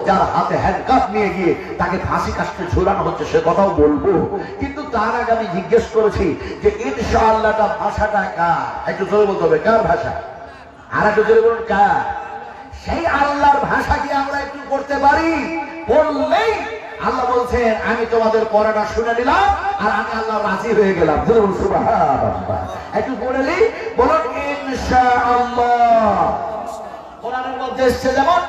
যার হাতে হ্যান্ডকাপ নিয়ে গিয়ে তাকে ফাঁসি কাস্টে ঝুলানো হচ্ছে সে কথাও বলবো। কিন্তু তার আগে আমি জিজ্ঞেস করেছি যে ইনশাআল্লাহটা ভাষাটা কার? একটু জোরে বলতে হবে, কার ভাষা? আর একটু জোরে বলুন, কার? সেই আল্লাহর ভাষা কি আমরা একটু করতে পারি? বললেই আল্লাহ বলছেন আমি তোমাদের পড়াটা শুনে নিলাম আর আমি আল্লাহ রাজি হয়ে গেলাম। সুবহানাল্লাহ। একটু বলেলি বলুন ইনশাআল্লাহ। কোরআনের মধ্যে এসেছে যেমন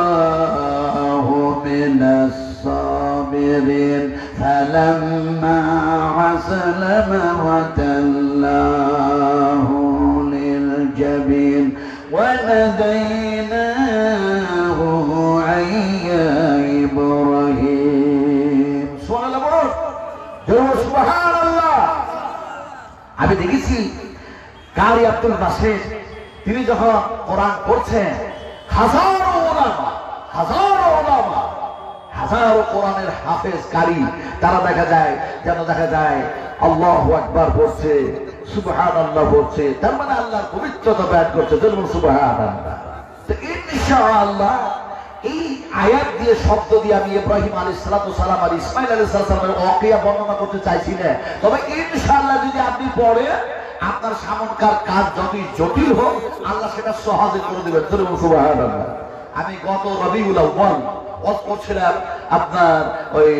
ইনশাআল্লাহু মিনাস সাবিরিন ফালাম্মা আসালামা ওয়া তাল্লাহু লিল জাবিন ওয়া নাদাইনাহু আইয়া ইব্রাহিম। সুবহানাল্লাহ বলুন, সুবহানাল্লাহ। আমি দেখেছি কারি আব্দুল বাসির তিনি যখন কোরআন পড়ছেন হাজারো কোরআনের হাফেজ কারি তারা দেখা যায় আল্লাহু আকবার বলছে, সুবহানাল্লাহ বলছে, তার মানে আল্লাহর পবিত্রতা বয়ান করছে। বলুন সুবহানাল্লাহ। তো ইনশাআল্লাহ এই আয়াত দিয়ে শব্দ দিয়ে আমি ইব্রাহিম আলাইহিস সালাম আর ইসমাঈল আলাইহিস সালামের ওয়াকিয়া বর্ণনা করতে চাইছি না। তবে ইনশাআল্লাহ যদি আপনি পড়েন আপনার সামনকার কাজ যতই জটিল হোক আল্লাহ সেটা সহজে করে দেবেন। সুবহানাল্লাহ। আমি গত রবিউল আউয়াল ওয়াজ করছিলাম আপনার ওই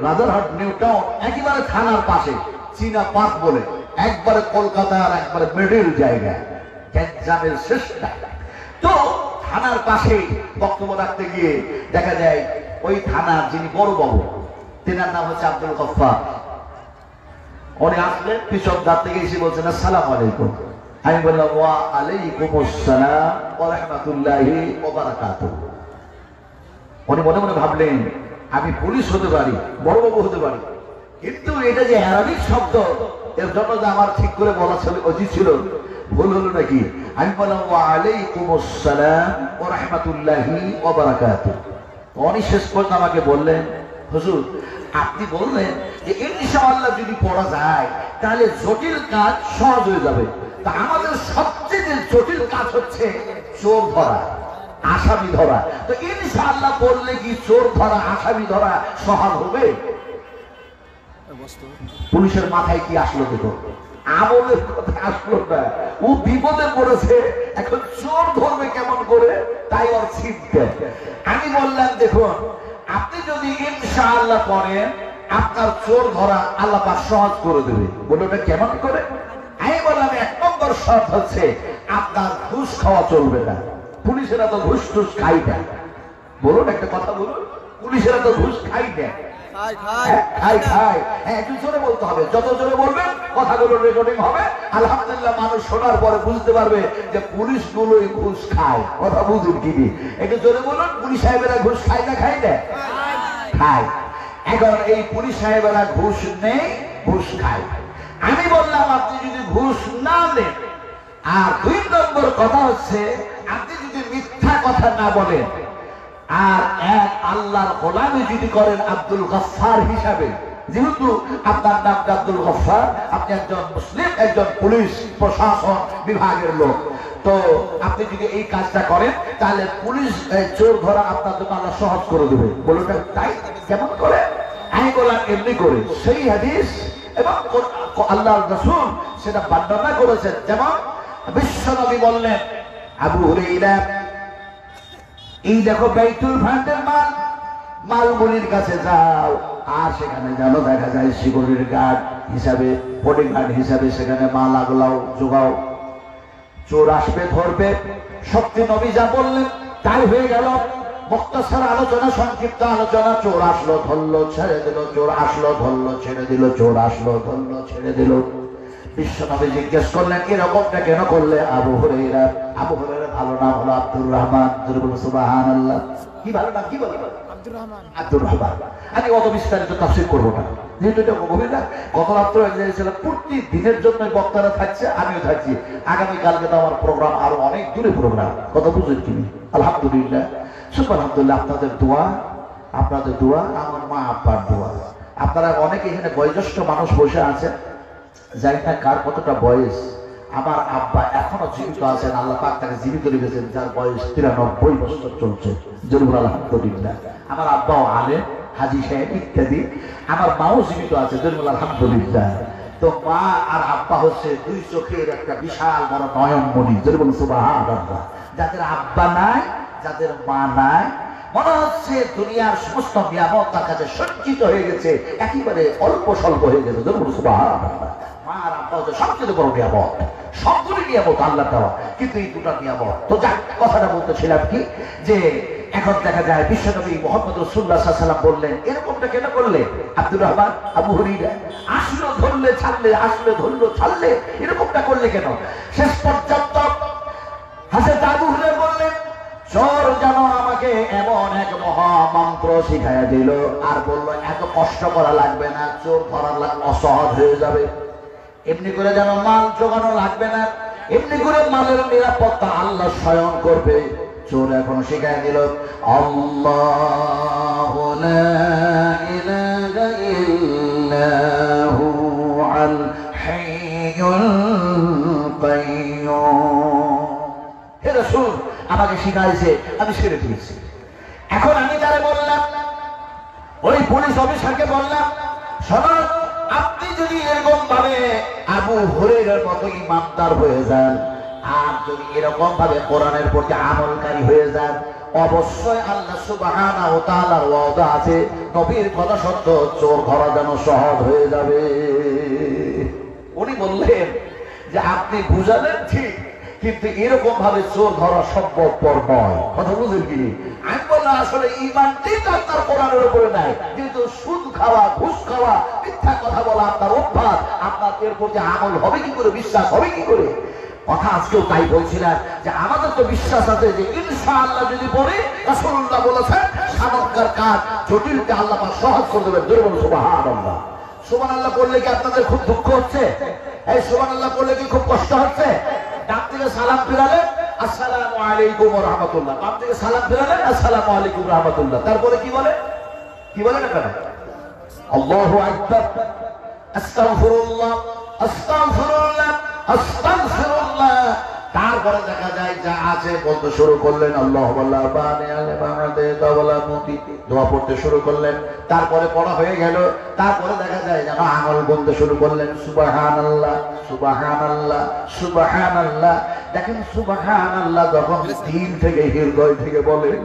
রাজারহাট নিউ টাউন একেবারে থানার পাশে চীনা পার্ক বলে, একবারে কলকাতার একবারে মিডল জায়গা, গ্যাঞ্জামের শেষ জায়গা। তো থানার পাশে বক্তব্য রাখতে গিয়ে দেখা যায় ওই থানার যিনি বড় বাবু তেনার নাম হচ্ছে আব্দুল গফফার। উনি আসলেন পিছন দাঁত থেকে এসে বলছেন আসসালামু আলাইকুম। আমি বললাম ওয়া আলাইকুমুস সালাম ওয়া রাহমাতুল্লাহি ওয়া বারাকাতুহু। উনি মনে মনে ভাবলেন আমি পুলিশ হতে পারি, বড়বাবু হতে পারি, কিন্তু এটা যে আরবিক শব্দ এর জন্য যে আমার ঠিক করে বলা উচিত ছিল, ভুল হলো নাকি? আমি বললাম ওয়া আলাইকুমুস সালাম ওয়া রাহমাতুল্লাহি ওয়া বারাকাতুহু। উনি শেষ পর্যন্ত আমাকে বললেন হুজুর আপনি বললেন যে ইনশাআল্লাহ যদি পড়া যায় তাহলে জটিল কাজ সহজ হয়ে যাবে। তা আমাদের সবচেয়ে জটিল কাজ হচ্ছে চোর ধরা, আসামি ধরা। তো ইনশাআল্লাহ বললে কি চোর ধরা, আসামি ধরা সহজ হবে? পুলিশের মাথায় কি আসলো দেখো, আমলের কথা আসলো না, ও বিপদে পড়েছে, এখন চোর ধরবে কেমন করে তাই ওর চিন্তা। আমি বললাম দেখুন আপনি যদি ইনশাআল্লাহ পড়েন আপনার চোর ধরা আল্লাহ পাক সহজ করে দেবে। বলে ওটা কেমন করে? আমি বললাম এক নম্বর শর্ত হচ্ছে আপনার ঘুষ খাওয়া চলবে না। পুলিশেরা তো ঘুষ টুস খাই না। বলুন একটা কথা বলুন, পুলিশেরা তো ঘুষ খাই না। খাই একটু জোরে বলতে হবে, যত জোরে বলবেন কথাগুলো রেকর্ডিং হবে। আলহামদুলিল্লাহ মানুষ শোনার পরে বুঝতে পারবে যে পুলিশ গুলোই ঘুষ খায়। কথা বুঝুন কি? একটু জোরে বলুন, পুলিশ সাহেবেরা ঘুষ খায় না খায় না? খায়। এখন এই পুলিশ সাহেবেরা ঘুষ নেই, ঘুষ খায়। আমি বললাম আপনি যদি ঘুষ না নেন, আর দুই নম্বর কথা হচ্ছে আপনি যদি মিথ্যা কথা না বলেন, আর এক আল্লাহর গোলামি যদি করেন আব্দুল গফফার হিসাবে, যেহেতু আপনার নাম আব্দুল গফফার, আপনি একজন মুসলিম, একজন পুলিশ প্রশাসন বিভাগের লোক, তো আপনি যদি এই কাজটা করেন তাহলে পুলিশ চোর ধরা আপনার জন্য আল্লাহ সহজ করে দেবে। বলুন তাই কেমন করে? আমি বললাম এমনি করে। সেই হাদিস এবং আল্লাহর রাসূল সেটা বর্ণনা করেছেন। যেমন বিশ্বনবী বললেন আবু হুরায়রা এই দেখো বাইতুল ফান্ডের মালগুলির কাছে যাও, আর সেখানে জানো দেখা যায় সিকিউরিটি গার্ড হিসাবে, বডিগার্ড হিসাবে সেখানে মাল আগলাও জোগাও। চোর আসবে ধরবে, সত্যি নবী যা বললেন তাই হয়ে গেল। মুক্তাসার আলোচনা, সংক্ষিপ্ত আলোচনা। চোর আসলো ধরলো ছেড়ে দিল, চোর আসলো ধরলো ছেড়ে দিল, চোর আসলো ধরলো ছেড়ে দিল। বিশ্বনবী জিজ্ঞেস করলেন এরকমটা কেন করলে? আবু হুরায়রা ভালো নাম হলো আব্দুর রহমান। সুবহানাল্লাহ। কি ভালো নাম? কি বলে? আব্দুর রহমান। আমি অত বিস্তারিত তাফসীর করবো না, যেহেতু এটা গভীর না। গত রাত্রে ছিলাম, প্রতিদিনের জন্য বক্তারা থাকছে, আমিও থাকছি। আগামীকালকে তো আমার প্রোগ্রাম আরো অনেক দূরে প্রোগ্রাম, কথা বুঝেন কি? আলহামদুলিল্লাহ, আলহামদুলিল্লাহ। আপনাদের দোয়া, আমার মা আব্বার দোয়া। আপনারা অনেকে এখানে বয়োজ্যেষ্ঠ মানুষ বসে আছেন, জানি না কার কতটা বয়স। আমার আব্বা এখনো জীবিত আছেন, আল্লাহ পাক তাকে জীবিত রেখেছেন, যার বয়স 93 বছর চলছে। জরুর আলহামদুলিল্লাহ। আমার আব্বাও আলেম, হাজী সাহেব ইত্যাদি। আমার মাও জীবিত আছে, জরুর আলহামদুলিল্লাহ। তো মা আর আব্বা হচ্ছে দুই চোখের একটা বিশাল বড় নয়নমণি, জরুর সুবহানাল্লাহ। যাদের আব্বা নাই, যাদের মা নাই, মনে হচ্ছে দুনিয়ার সমস্ত নিয়ামত তার কাছে সঞ্চিত হয়ে গেছে, একেবারে অল্প স্বল্প হয়ে গেছে। জরুর সুবহানাল্লাহ। মা আর আব্বা হচ্ছে সবচেয়ে বড় নিয়ামত, সবগুলি নিয়ামত আল্লাহ দেওয়া, কিন্তু এই দুটো নিয়ামত। তো যাক, কথাটা বলতেছিলাম কি, যে এখন দেখা যায় বিশ্বনবী মুহাম্মদ রাসূলুল্লাহ সাল্লাল্লাহু আলাইহি ওয়াসাল্লাম বললেন, এরকমটা কেন করলে? আব্দুর রহমান, আবু হুরায়রা, আসলো ধরলে ছাড়লে, আসলে ধরলো ছাড়লে, এরকমটা করলে কেন? শেষ পর্যন্ত হযরত আবু হুরায়রা বললেন, চোর যেন আমাকে এমন এক মহামন্ত্র শিখাইয়া দিল, আর বললো এত কষ্ট করা লাগবে না, চোর ধরার অসহজ হয়ে যাবে, এমনি করে যেন মাল জোগানো লাগবে না, এমনি করে মালের নিরাপত্তা আল্লাহ স্বয়ং করবে। চোর এখন শিখাই দিল, আল্লাহু লা ইলাহা ইল্লাহু আল হাইয়ুল কাইয়্যুম। হে রাসূল, আমাকে শিখাইছে, আমি ছেড়ে দিয়েছি। এখন আমি তারে বললাম, ওই পুলিশ অফিসারকে বললাম, শোনো, আপনি যদি এরকম ভাবে আবু হুরায়রার মতো ইমানদার হয়ে যান, আর যদি এরকম ভাবে কোরআনের প্রতি আমলকারী হয়ে যান, অবশ্যই আল্লাহ সুবহানাহু ওয়া তাআলার ওয়াদা আছে, নবীর কথা সত্য, চোর ধরা যেন সহজ হয়ে যাবে। উনি বললেন যে আপনি বুঝালেন ঠিক, কিন্তু এরকম ভাবে চোর ধরা সম্ভবপর নয়। কথা বুঝলেন কি? আমি বললাম আসলে ইমানটাই তো আপনার কোরআনের উপরে নাই, কিন্তু সুদ খাওয়া, ঘুষ খাওয়া, মিথ্যা কথা বলা আপনার অভ্যাস, আপনার এর প্রতি আমল হবে কি করে, বিশ্বাস হবে কি করে? কথা আজকেও তাই বলছিলাম যে আমাদের তো বিশ্বাস আছে যে ইনশাআল্লাহ যদি পড়ে, রাসূলুল্লাহ বলেছেন চমৎকার কাজ জটিলকে আল্লাহ পাক সহজ করে দেবেন। জোরে বলুন সুবহানাল্লাহ। সুবহানাল্লাহ বললে কি আপনাদের খুব দুঃখ হচ্ছে? এই সুবহানাল্লাহ বললে কি খুব কষ্ট হচ্ছে? ডান থেকে সালাম ফিরালে আসসালামু আলাইকুম ওয়া রাহমাতুল্লাহ, বাম থেকে সালাম ফিরালে আসসালামু আলাইকুম ওয়া রাহমাতুল্লাহ, তারপরে কি বলে? কি বলে না কেন? আল্লাহু আকবার, আস্তাগফিরুল্লাহ, আস্তাগফিরুল্লাহ, আস্তাগফিরুল্লাহ। তারপরে দেখা যায় যা আছে বলতে শুরু করলেন, আল্লাহু বানি আলে বানাতে দাওলা মুতি, দোয়া পড়তে শুরু করলেন। তারপরে পড়া হয়ে গেল, তারপরে দেখা যায় যেন আমল বলতে শুরু করলেন, সুবহানাল্লাহ, সুবহানাল্লাহ, সুবহানাল্লাহ। দেখেন সুবহানাল্লাহ যখন দিল থেকে, হৃদয় থেকে বলেন,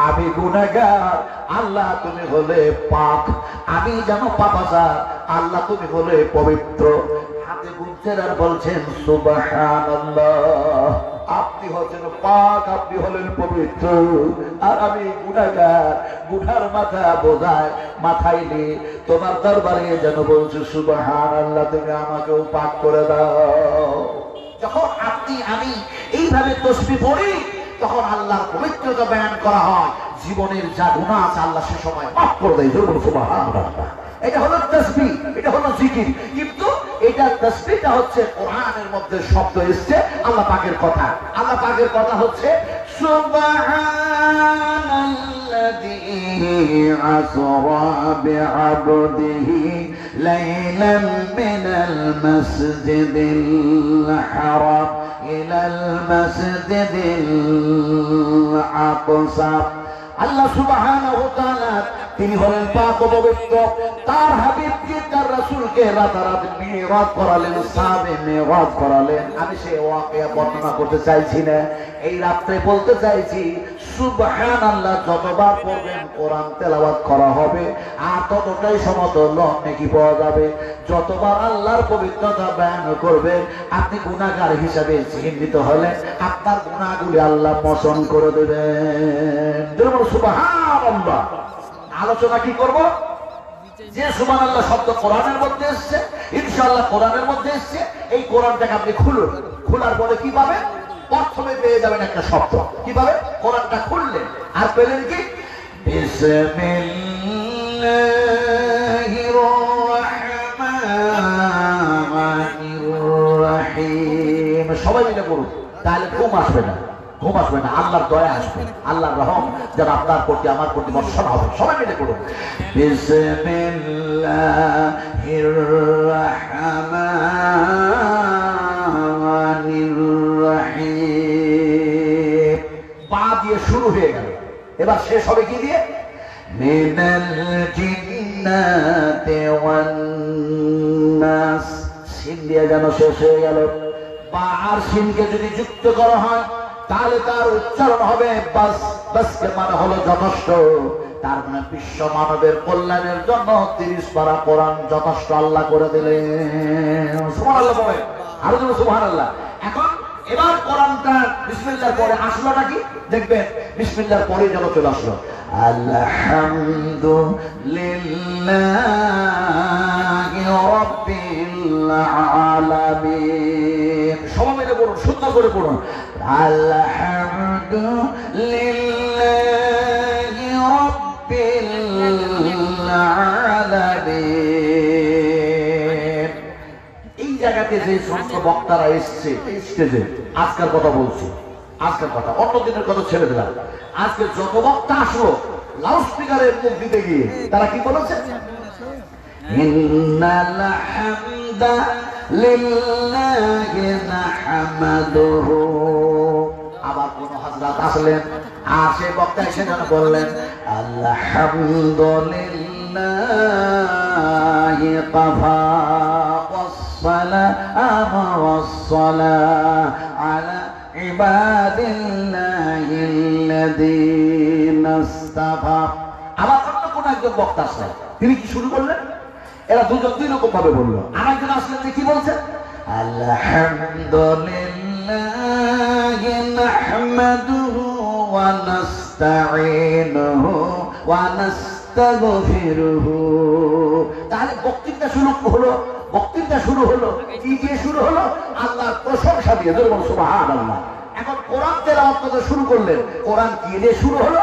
আমি গুনাহগার, আল্লাহ তুমি হলে পাক, আমি যেন পাপাচার, আল্লাহ তুমি হলে পবিত্র। হাতে গুনছেন আর বলছেন সুবহানাল্লাহ, আপনি হচ্ছেন পাক, আপনি হলেন পবিত্র, আর আমি গুনাহগার, গুনার মাথা বোঝায় মাথায় নিয়ে তোমার দরবারে যেন বলছি সুবহানাল্লাহ, তুমি আমাকেও পাক করে দাও। যখন আপনি আমি এইভাবে তাসবিহ পড়ি, তখন আল্লাহর পবিত্রতা বয়ান করা হয়, জীবনের যা গুনাহ আছে আল্লাহ সে সময় মাফ করে দেয়। জোরে বলুন সুবহানাল্লাহ। এটা হলো তাসবিহ, এটা হলো জিকির, কিন্তু এটা তাসবিহটা হচ্ছে কোরআনের মধ্যে শব্দ এসেছে আল্লাহ পাকের কথা। আল্লাহ পাকের কথা হচ্ছে সুবহানাল্লাযী আসরা বিআবদিহি লাইলান মিনাল মাসজিদিল হারাম ইলাল মাসজিদিল আকসা। আল্লাহ সুবহানাহু ওয়া তাআলা তিনি হলেন পাক ও পবিত্র, তার হাবিবকে, তার রাসূলকে রাতারাত মিরাজ করালেন, সাহাবে মিরাজ করালেন। আমি সেই ওয়াকিয়া বর্ণনা করতে চাইছি না, এই রাত্রে বলতে চাইছি সুবহানাল্লাহ যতবার পড়বেন কোরআন তেলাওয়াত করা হবে, আর ততটাই সমতুল্য নেকি পাওয়া যাবে। যতবার আল্লাহর পবিত্রতা বয়ান করবেন, আপনি গুনাহগার হিসাবে চিহ্নিত হলে আপনার গুনাহগুলি আল্লাহ মোচন করে দেবেন। সুবহানাল্লাহ। আলোচনা কি করব? যে সুবহানাল্লাহ শব্দ কোরআনের মধ্যে এসেছে, ইনশাআল্লাহ কোরআনের মধ্যে এসেছে, এই কোরআনটাকে আপনি খুলুন, খোলার পরে কি পাবেন? প্রথমে পেয়ে যাবেন একটা শব্দ, কি পাবেন? কোরআনটা খুললেন আর পেলেন কি? বিসমিল্লাহির রাহমানির রাহিম। সবাই মিলে পড়ুন, তাহলে ঘুম আসবে না, ঘুম আসবে না, আল্লাহর দয়া আসবে, আল্লাহর রহম যেন আপনার প্রতি আমার প্রতি বর্ষণ হবে। সবাই মিলে পড়ুন, বিসমিল্লাহির রাহমানির বা দিয়ে শুরু হয়ে গেল, এবার শেষ হবে কি দিয়ে? মিনাল জিন্নাতি ওয়ান নাস, সিন দিয়ে যেন শেষ হয়ে গেল। বা আর সিনকে যদি যুক্ত করা হয় তাহলে তার উচ্চারণ হবে বাস। বাসকে মানে হলো যথেষ্ট। তার মানে বিশ্ব মানবের কল্যাণের জন্য 30 পারা কোরআন যথেষ্ট আল্লাহ করে দিলেন। সুবহানাল্লাহ বলে, আরো জোরে সুবহানাল্লাহ। এখন এবার কোরআনটা বিসমিল্লাহর পরে আসলো নাকি দেখবেন, বিসমিল্লাহর পরে যেন চলে আসলো আলহামদুলিল্লাহি রাব্বিল আলামিন। সবাই মিলে পড়ুন, সুন্দর করে পড়ুন, আলহামদুলিল্লাহি রাব্বিল আলামিন। এই জায়গাতে যে সমস্ত বক্তারা এসছে এই স্টেজে, আজকের কথা বলছি, আজকের কথা, অন্য দিনের কথা ছেড়ে দিলাম। আজকে যত বক্তা আসলো লাউড স্পিকারের মুখ দিতে গিয়ে তারা কি বলেছে? ইন্নাল হামদা লিল্লাহি নাহমাদুহু। আবার কোন হযরত আসলেন, আর সেই বক্তা এসে যেন বললেন আলহামদুলিল্লাহি কাফা ওয়াসসালামু ওয়াসসালামু আলা ইবাদিল্লাহিল্লাযীনা ইসতাফা। আবার অন্য কোন একজন বক্তা আসলেন, তিনি কি শুরু করলেন? এরা দুজন দুই রকম ভাবে বললো। আর একজন আসলেন, কি বলছেন? আলহামদুলিল্লাহি নাহমাদুহু ওয়া নাস্তাঈনুহু ওয়া নাস্তাগফিরুহু। তাহলে বক্তৃতা শুরু হলো, বক্তৃতা শুরু হলো কি দিয়ে শুরু হলো? আল্লাহর প্রশংসা দিয়ে। সুবহানাল্লাহ। এখন কোরআন তেলাওয়াত করতে শুরু করলেন, কোরআন কি দিয়ে শুরু হলো?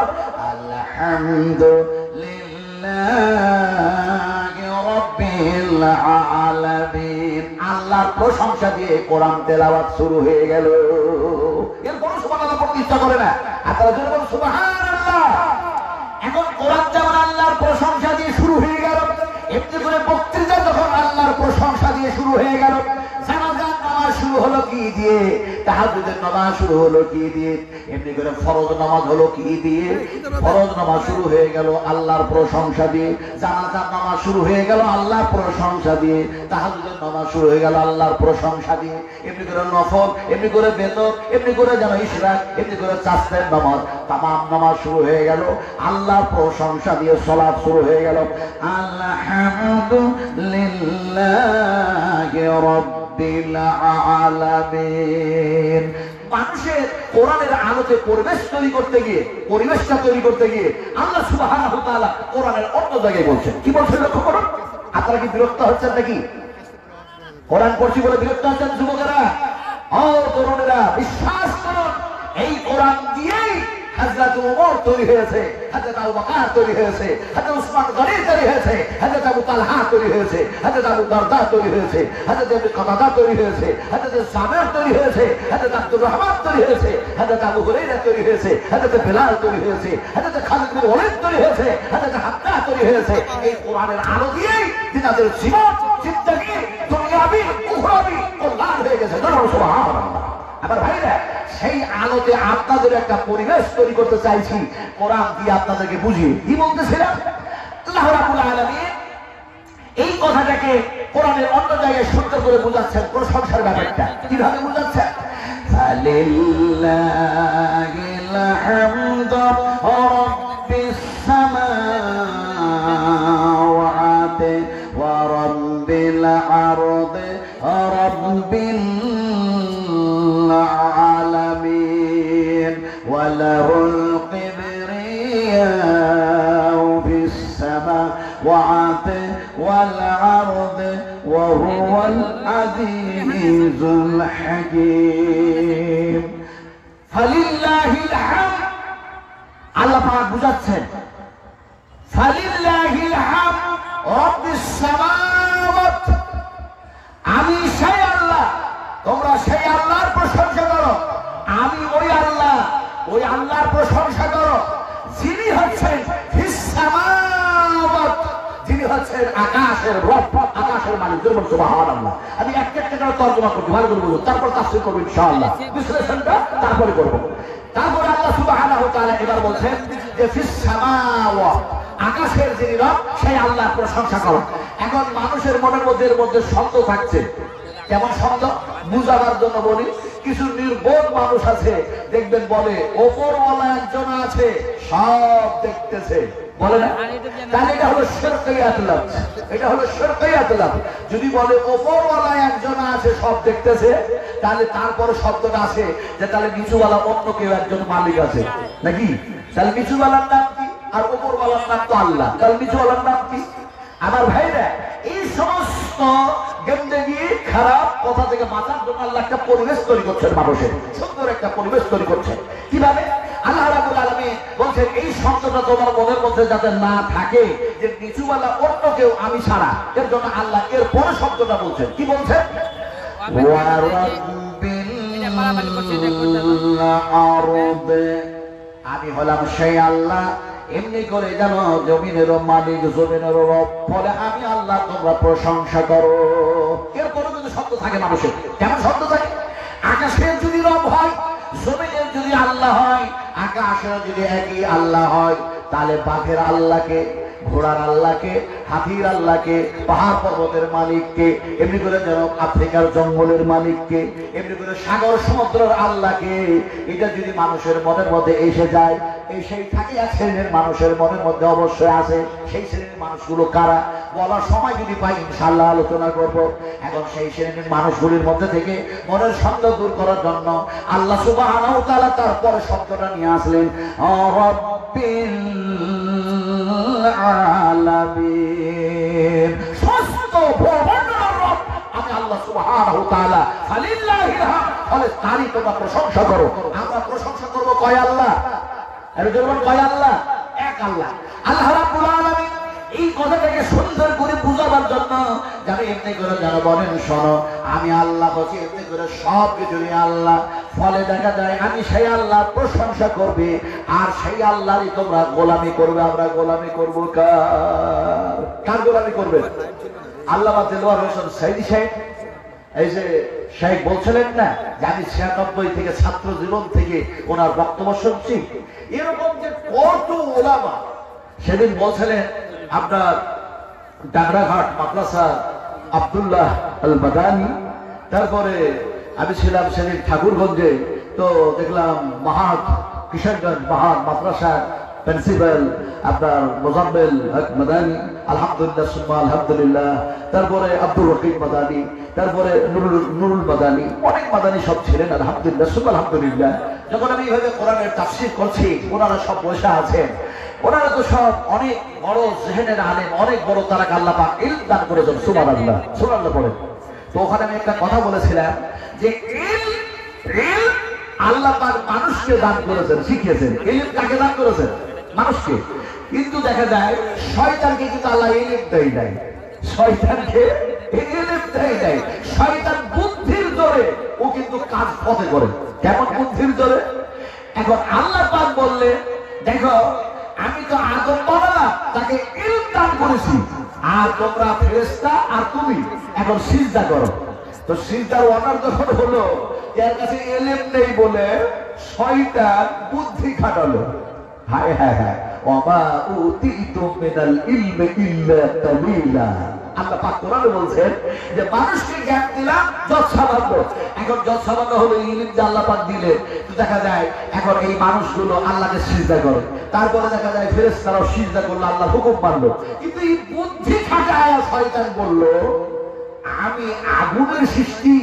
আলহামদুলিল্লাহি রাব্বিল আলামিন। আল্লাহর প্রশংসা দিয়ে কোরআন তেলাওয়াত শুরু হয়ে গেল। এরপর সুবহানাল্লাহ পড়তে ইচ্ছা করে না, আপনারা জোরে বলুন সুবহানাল্লাহ। এখন কোরআন যেমন আল্লাহর প্রশংসা দিয়ে শুরু হয়ে গেল, এমনি করে বক্তৃতা যখন আল্লাহর প্রশংসা দিয়ে শুরু হয়ে গেল, জানাজার নামাজ শুরু হলো কি দিয়ে? তাহাজ্জুদের নামাজ শুরু হলো কি দিয়ে? এমনি করে ফরজ নামাজ হলো কি দিয়ে? ফরজ নামাজ শুরু হয়ে গেল আল্লাহর প্রশংসা দিয়ে। জানাজার নামাজ শুরু হয়ে গেল আল্লাহর প্রশংসা দিয়ে। তাহাজ্জুদের নামাজ শুরু হয়ে গেল আল্লাহর প্রশংসা দিয়ে। এমনি করে নফল, এমনি করে বেতন, এমনি করে যেন ইশরাক, এমনি করে চাষের নামাজ, তামাম নামাজ শুরু হয়ে গেল আল্লাহর প্রশংসা দিয়ে। সালাত শুরু হয়ে গেল আলহামদুলিল্লাহি রাব্বিল আলামিন। মানুষের কোরআনের আলোতে পরিবেশ তৈরি করতে গিয়ে, পরিবেশটা তৈরি করতে গিয়ে আল্লাহ সুবহানাহু ওয়া তাআলা কোরআনের অন্য জায়গায় বলছেন। কি বলছেন লক্ষ্য করুন। আপনারা কি বিরক্ত হচ্ছেন নাকি? কোরআন পড়ছি বলে বিরক্ত হচ্ছেন যুবকেরা? ও তরুণেরা, বিশ্বাস করুন এই কোরআন দিয়েই হযরত ওমর তৈরি হয়েছে, হযরত আবু বকর তৈরি হয়েছে, হযরত উসমান গনি তৈরি হয়েছে, হযরত আবু তালহা তৈরি হয়েছে, হযরত আবু দারদা তৈরি হয়েছে, হযরত আবু কাতাদা তৈরি হয়েছে, হযরত সামের তৈরি হয়েছে, হযরত আব্দুর রহমান তৈরি হয়েছে, হযরত আবু হুরায়রা তৈরি হয়েছে, হযরত বিলাল তৈরি হয়েছে, হযরত খালিদ বিন ওয়ালিদ তৈরি হয়েছে, হযরত হামজা তৈরি হয়েছে। এই কোরআনের আলো দিয়েই তিনাদের জীবন, জিন্দেগি, দুনিয়াবি, উখরাবি কল্যাণ হয়ে গেছে। সুবহানাল্লাহ। আবার ভাইরা, সেই আলোতে আপনাদের একটা পরিবেশ তৈরি করতে চাইছি কোরআন দিয়ে আপনাদেরকে বুঝিয়ে। কি বলতেছিলাম? আল্লাহ রাব্বুল আলামিন এই কথাটাকে কোরআনের অন্য জায়গায় সুন্দর করে বুঝাচ্ছেন, প্রশংসার ব্যাপারটা কিভাবে বুঝাচ্ছেন? লিল্লাহিল হামদু রাব্বিস সামাওয়াতি ওয়া রাব্বিল আরদি রাব্বিল العالمين وله الكبرياء في السماوات والأرض وهو العزيز الحكيم فلله الحمد আল্লাহ পাক বুঝাচ্ছেন ফালিল্লাহিল হামদ রাব্বিস সামাওয়াত। আমি সেই আল্লাহ, তোমরা সেই আল্লাহর প্রশংসা করো। আমি ওই আল্লাহ, ওই আল্লাহর প্রশংসা করো যিনি হচ্ছেন ফিস সামাওয়াত, যিনি হচ্ছেন আকাশের রব, আকাশের মালিক। সুবহানাল্লাহ। আমি একটা একটা করে তর্জমা করব, ভালো করে বুঝুন, তারপর তাফসীর করব ইনশাআল্লাহ। বিশ্লেষণটা তারপরে করব। তারপরে আল্লাহ সুবহানাহু তাআলা এবার বলছেন যে ফিস সামাওয়াত, আকাশের যিনি রব সেই আল্লাহর প্রশংসা করো। এখন মানুষের মনের মধ্যে এর মধ্যে শব্দ থাকছে, কেমন শব্দ বুঝাবার জন্য বলি। কিছু নির্বোধ মানুষ আছে দেখবেন বলে ওপরওয়ালা একজন আছে সব দেখতেছে, বলে না? তাহলে এটা হলো শিরকিয়াতুল্লাহ, এটা হলো শিরকিয়াতুল্লাহ। যদি বলে ওপরওয়ালা একজন আছে সব দেখতেছে, তাহলে তারপরে শব্দটা আছে যে তাহলে নিচুওয়ালা অন্য কেউ একজন মালিক আছে নাকি? তাহলে নিচুওয়ালার নাম কি আর ওপরওয়ালার নাম তো আল্লাহ, তাহলে নিচুওয়ালার নাম কি? আমার ভাইরা, এই সমস্ত গন্ডগি খারাপ কথা থেকে বাঁচার জন্য আল্লাহ একটা পরিবেশ তৈরি করছেন, মানুষের সুন্দর একটা পরিবেশ তৈরি করছেন। কিভাবে? আল্লাহ রাব্বুল আলামিন বলছেন এই শব্দটা তোমার মনের মধ্যে যাতে না থাকে যে নিচুওয়ালা অন্য কেউ আমি ছাড়া, এর জন্য আল্লাহ এর পরে শব্দটা বলছেন। কি বলছেন? আমি হলাম সেই আল্লাহ, এমনি করে জানো জমিনেরও মালিক, জমিনেরও রব, ফলে আমি আল্লাহ তোমরা প্রশংসা করো। এরপরে কিন্তু শব্দ থাকে মানুষের, কেমন শব্দ থাকে? আকাশের যদি রব হয়, জমিনের যদি আল্লাহ হয়, আকাশের যদি একই আল্লাহ হয়, তাহলে বাঘের আল্লাহকে, ঘোড়ার আল্লাহকে, হাতির আল্লাহকে, পাহাড় পর্বতের মালিককে, এমনি করে যেন আফ্রিকার জঙ্গলের মালিককে, এমনি করে সাগর সমুদ্রের আল্লাহকে, এটা যদি মানুষের মনের মধ্যে এসে যায়, এই সেই থাকে এক শ্রেণীর মানুষের মনের মধ্যে অবশ্যই আছে। সেই শ্রেণীর মানুষগুলো কারা বলার সময় যদি পাই ইনশাআল্লাহ আলোচনা করব। এখন সেই শ্রেণীর মানুষগুলির মধ্যে থেকে মনের সন্দেহ দূর করার জন্য আল্লাহ সুবহানাহু ওয়া তাআলা তারপরে শব্দটা নিয়ে আসলেন রাব্বিল আলামিন, সমস্ত ভগবানের রব আমি আল্লাহ সুবহানাহু ওয়া তাআলা, ফালিল্লাহিল হামদ, ফলে তারই তোমরা প্রশংসা করো। আমরা প্রশংসা করব কয় আল্লাহ? কয় আল্লাহ? এক আল্লাহ, আল্লাহ রাব্বুল আলামিন। এই কথাটাকে সুন্দর করে বুঝাবার জন্য যারা এমনি করে যারা বলেন শোনো আমি আল্লাহ বলছি, এমনি করে সব কিছু আল্লাহ, ফলে দেখা যায় আমি সেই আল্লাহ প্রশংসা করবে আর সেই আল্লাহরই তোমরা গোলামি করবে। আমরা গোলামি করব কার গোলামি করবে? আল্লামা দেলোয়ার হোসেন সাইদি সাহেব, এই যে শেখ বলছিলেন না যে আমি 96 থেকে ছাত্র জীবন থেকে ওনার বক্তব্য শুনছি, এরকম যে কত ওলামা সেদিন বলছিলেন আপনার ডাগরাঘাট মাদ্রাসা আব্দুল্লাহ আল মাদানী, তারপরে আমি ছিলাম সেদিন ঠাকুরগঞ্জে, তো দেখলাম মাহাত কিশোরগঞ্জ মাহাত মাদ্রাসা প্রিন্সিপাল আপনার মোজাম্মেল হক মাদানী, আলহামদুলিল্লাহ সুম্মা আলহামদুলিল্লাহ, তারপরে আব্দুর রকিব মাদানী, তারপরে নুরুল মাদানী, অনেক মাদানী সব ছিলেন আলহামদুলিল্লাহ সুম্মা আলহামদুলিল্লাহ। যখন আমি এইভাবে কোরআনের তাফসীর করছি, ওনারা সব বসে আছেন, ওনারা তো সব অনেক বড় জেহেনের আলেম, অনেক বড় তারা আল্লাহ পাক ইলম দান করেছেন, সুবহানাল্লাহ সুবহানাল্লাহ পড়েন। তো ওখানে আমি একটা কথা বলেছিলাম যে ইলম আল্লাহ পাক মানুষকে দান করেছেন, শিখিয়েছেন। ইলম কাকে দান করেছেন? মানুষকে। কিন্তু দেখা যায় শয়তানকে কিন্তু আল্লাহ ইলম দেয় নাই, শয়তানকে ইলম দেয় নাই। শয়তান বুদ্ধির জোরে ও কিন্তু কাজ পথে করে। কেমন বুদ্ধির জোরে? এখন আল্লাহ পাক বললে দেখো আমি তো আদম বানালাম, তাকে ইলম দান করেছি, আর তোমরা ফেরেশতা আর তুমি এখন সিজদা করো। তো সিজদার অর্ডার যখন হলো, এর কাছে ইলম নেই বলে শয়তান বুদ্ধি খাটালো। হায় হায় হায়, ওমা উতিতুম মিনাল ইলমি ইল্লা কালিলা। আল্লাহ পাক কোরআনে বলছেন যে মানুষকে জ্ঞান দিলাম যত সামান্য। এখন যত সামান্য হলো ইলম যে আল্লাহ পাক দিলেন, তো দেখা যায় এখন এই মানুষগুলো আল্লাহকে সিজদা করে, তারপরে দেখা যায় ফেরেশতারাও সিজদা করলো, আল্লাহর হুকুম মানলো। কিন্তু এই বুদ্ধি খাটায় শয়তান বলল আমি আগুনের সৃষ্টি,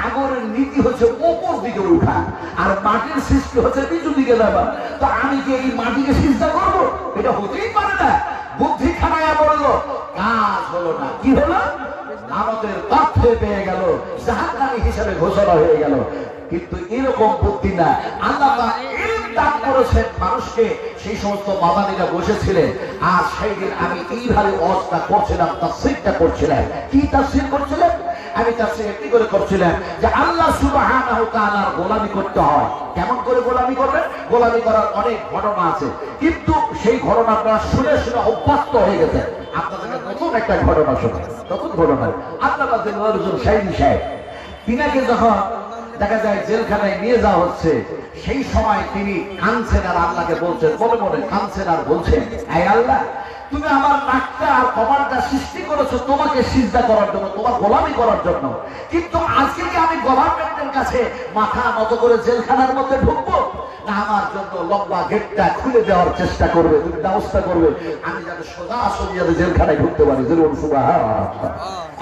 আগুনের নীতি হচ্ছে উপর দিকে উঠা, আর মাটির সৃষ্টি হচ্ছে নিচু দিকে যাবা, তো আমি কি এই মাটিকে সিজদা করব? এটা হতেই পারে না। বুদ্ধি খাটায়া বললো, কাজ হলো না। কি হলো? আমাদের তথ্যে পেয়ে গেল, জাহান্নামী হিসেবে ঘোষণা হয়ে গেল। কিন্তু এরকম বুদ্ধি না, আল্লাহ ইলম দান করেছেন মানুষকে। সেই সমস্ত মাদানীরা বসেছিলেন, আর সেই দিন আমি এইভাবে ওয়াজটা করছিলাম, তাফসীরটা করছিলাম। কি তাফসীর করছিলেন? আমি তাফসীর একটি করে করছিলাম যে আল্লাহ সুবহানাহু ওয়া তাআলার গোলামি করতে হয়। কেমন করে গোলামি করবেন? গোলামি করার অনেক ঘটনা আছে, কিন্তু সেই ঘটনা আপনারা শুনে শুনে অভ্যস্ত হয়ে গেছে। আপনাদের নতুন একটা ঘটনা শুনে, নতুন ঘটনা আল্লাহ সাইদি সাহেব তিনাকে যখন দেখা যায় জেলখানায় নিয়ে যাওয়া হচ্ছে, সেই সময় তিনি কাঁদছেন আর আল্লাহকে বলছেন, মনে মনে কাঁদছেন আর বলছেন, এই আল্লাহ, তুমি আমার নাকটা আর কপালটা সৃষ্টি করেছো তোমাকে সিজদা করার জন্য, তোমার গোলামি করার জন্য, কিন্তু আজকে কি আমি গভর্নমেন্টের কাছে মাথা নত করে জেলখানার মধ্যে ঢুকবো, না আমার জন্য লম্বা গেটটা খুলে দেওয়ার চেষ্টা করবে, তুমি ব্যবস্থা করবে আমি যাতে সোজাসুজি যাতে জেলখানায় ঢুকতে পারি।